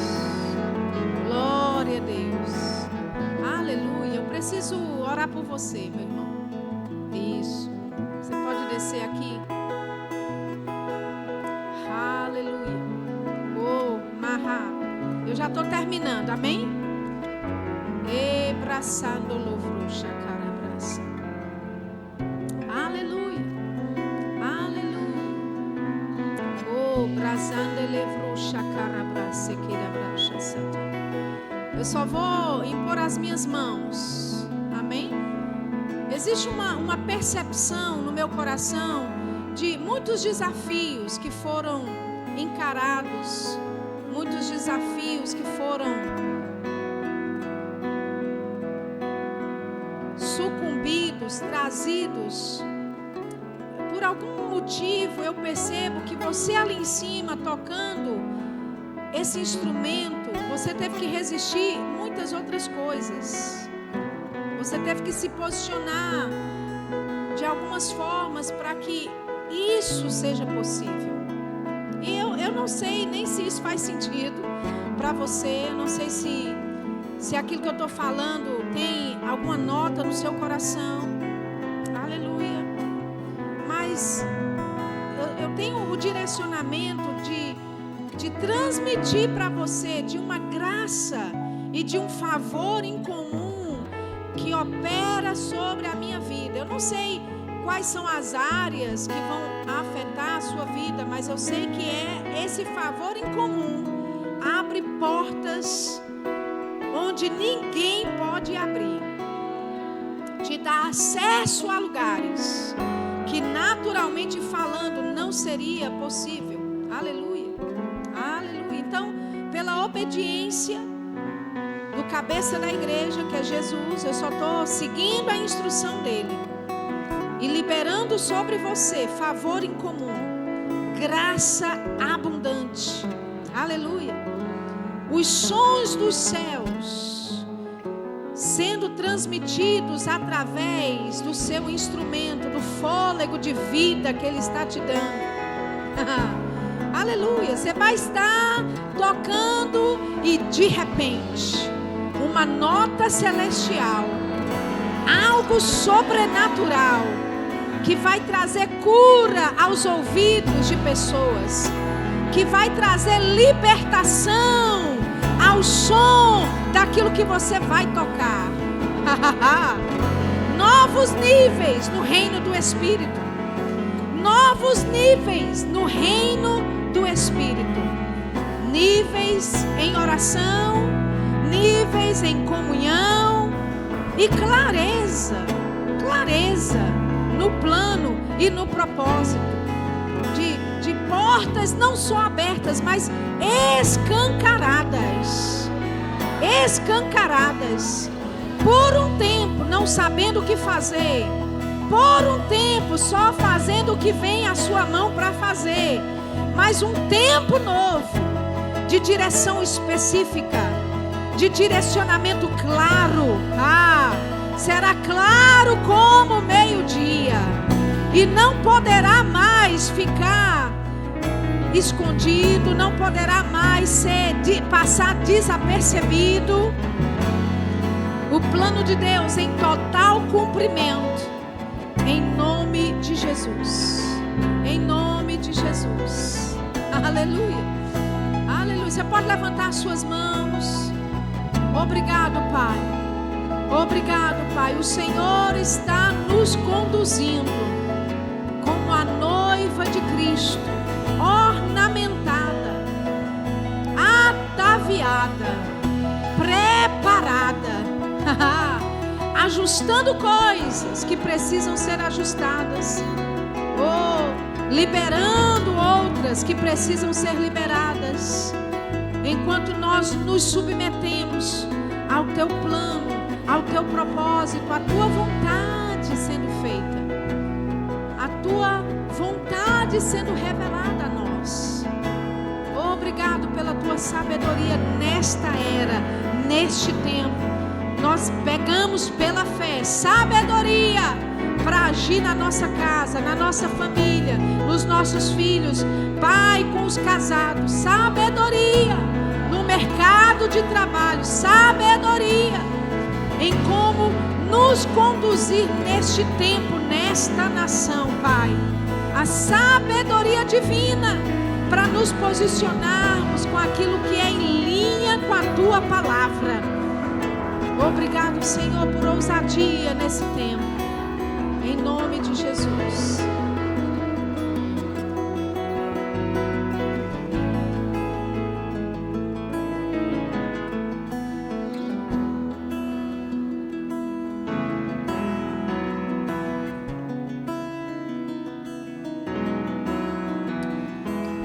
Glória a Deus. Aleluia. Eu preciso orar por você, meu irmão. Isso. Você pode descer aqui. Aleluia. Eu já estou terminando, amém? Ebraçando louvro, chacarabraça. Aleluia, aleluia. Oh, brazando levro, chacarabraça, queirabraça, santa. Eu só vou impor as minhas mãos, amém? Existe uma percepção no meu coração de muitos desafios que foram encarados, muitos desafios que foram sucumbidos somos trazidos, por algum motivo eu percebo que você ali em cima tocando esse instrumento, você teve que resistir muitas outras coisas. Você teve que se posicionar de algumas formas para que isso seja possível. E eu não sei nem se isso faz sentido para você. Eu não sei se aquilo que eu estou falando tem alguma nota no seu coração. Aleluia. Mas eu tenho o direcionamento de transmitir para você de uma graça e de um favor incomum que opera sobre a minha vida. Eu não sei quais são as áreas que vão afetar a sua vida, mas eu sei que esse favor incomum abre portas onde ninguém pode abrir, te dá acesso a lugares que naturalmente falando não seria possível. Aleluia, aleluia. Então, pela obediência do cabeça da igreja, que é Jesus, eu só estou seguindo a instrução dele e liberando sobre você favor incomum, graça abundante. Aleluia. Os sons dos céus sendo transmitidos através do seu instrumento, do fôlego de vida que ele está te dando. Aleluia. Você vai estar tocando e de repente uma nota celestial, algo sobrenatural que vai trazer cura aos ouvidos de pessoas, que vai trazer libertação ao som daquilo que você vai tocar. Novos níveis no reino do Espírito. Novos níveis no reino do Espírito. Níveis em oração, níveis em comunhão e clareza no plano e no propósito. De portas não só abertas, mas escancaradas, por um tempo não sabendo o que fazer, por um tempo só fazendo o que vem à sua mão para fazer, mas um tempo novo de direção específica, de direcionamento claro. Será claro como o meio-dia e não poderá mais ficar escondido, não poderá mais passar desapercebido. O plano de Deus em total cumprimento, em nome de Jesus, em nome de Jesus. Aleluia, aleluia. Você pode levantar as suas mãos. Obrigado, Pai. Obrigado, Pai. O Senhor está nos conduzindo como a noiva de Cristo, ornamentada, ataviada, preparada, ajustando coisas que precisam ser ajustadas, liberando outras que precisam ser liberadas, enquanto nós nos submetemos ao Teu plano, ao Teu propósito, à Tua vontade sendo feita, a Tua vontade sendo revelada a nós. Obrigado pela Tua sabedoria nesta era, neste tempo. Nós pegamos pela fé sabedoria para agir na nossa casa, na nossa família, nos nossos filhos, Pai, com os casados, sabedoria no mercado de trabalho, sabedoria em como nos conduzir neste tempo, nesta nação, Pai. A sabedoria divina para nos posicionarmos com aquilo que é em linha com a Tua palavra. Obrigado, Senhor, por ousadia nesse tempo, em nome de Jesus.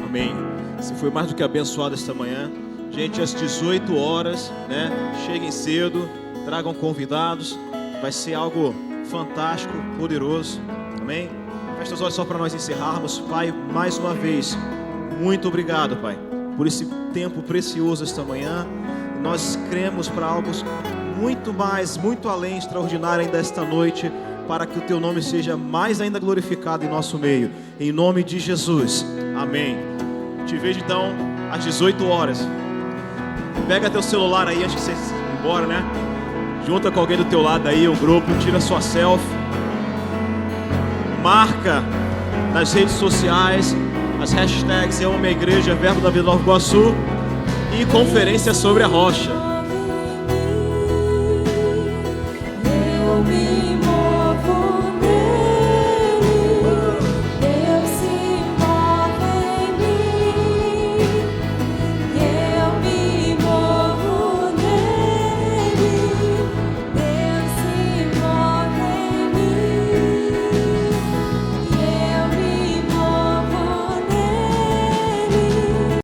Amém. Você foi mais do que abençoado esta manhã. Gente, às 18 horas, né? Cheguem cedo, tragam convidados. Vai ser algo fantástico, poderoso. Amém? Feche os olhos só para nós encerrarmos. Pai, mais uma vez, muito obrigado, Pai, por esse tempo precioso esta manhã. Nós cremos para algo muito mais, muito além, extraordinário ainda esta noite, para que o Teu nome seja mais ainda glorificado em nosso meio. Em nome de Jesus. Amém. Te vejo então às 18 horas. Pega teu celular aí antes de você ir embora, né? Junta com alguém do teu lado aí, o grupo, tira sua selfie. Marca nas redes sociais as hashtags Eu Amo a Igreja, Verbo da Vida Nova Iguaçu e Conferência sobre a Rocha.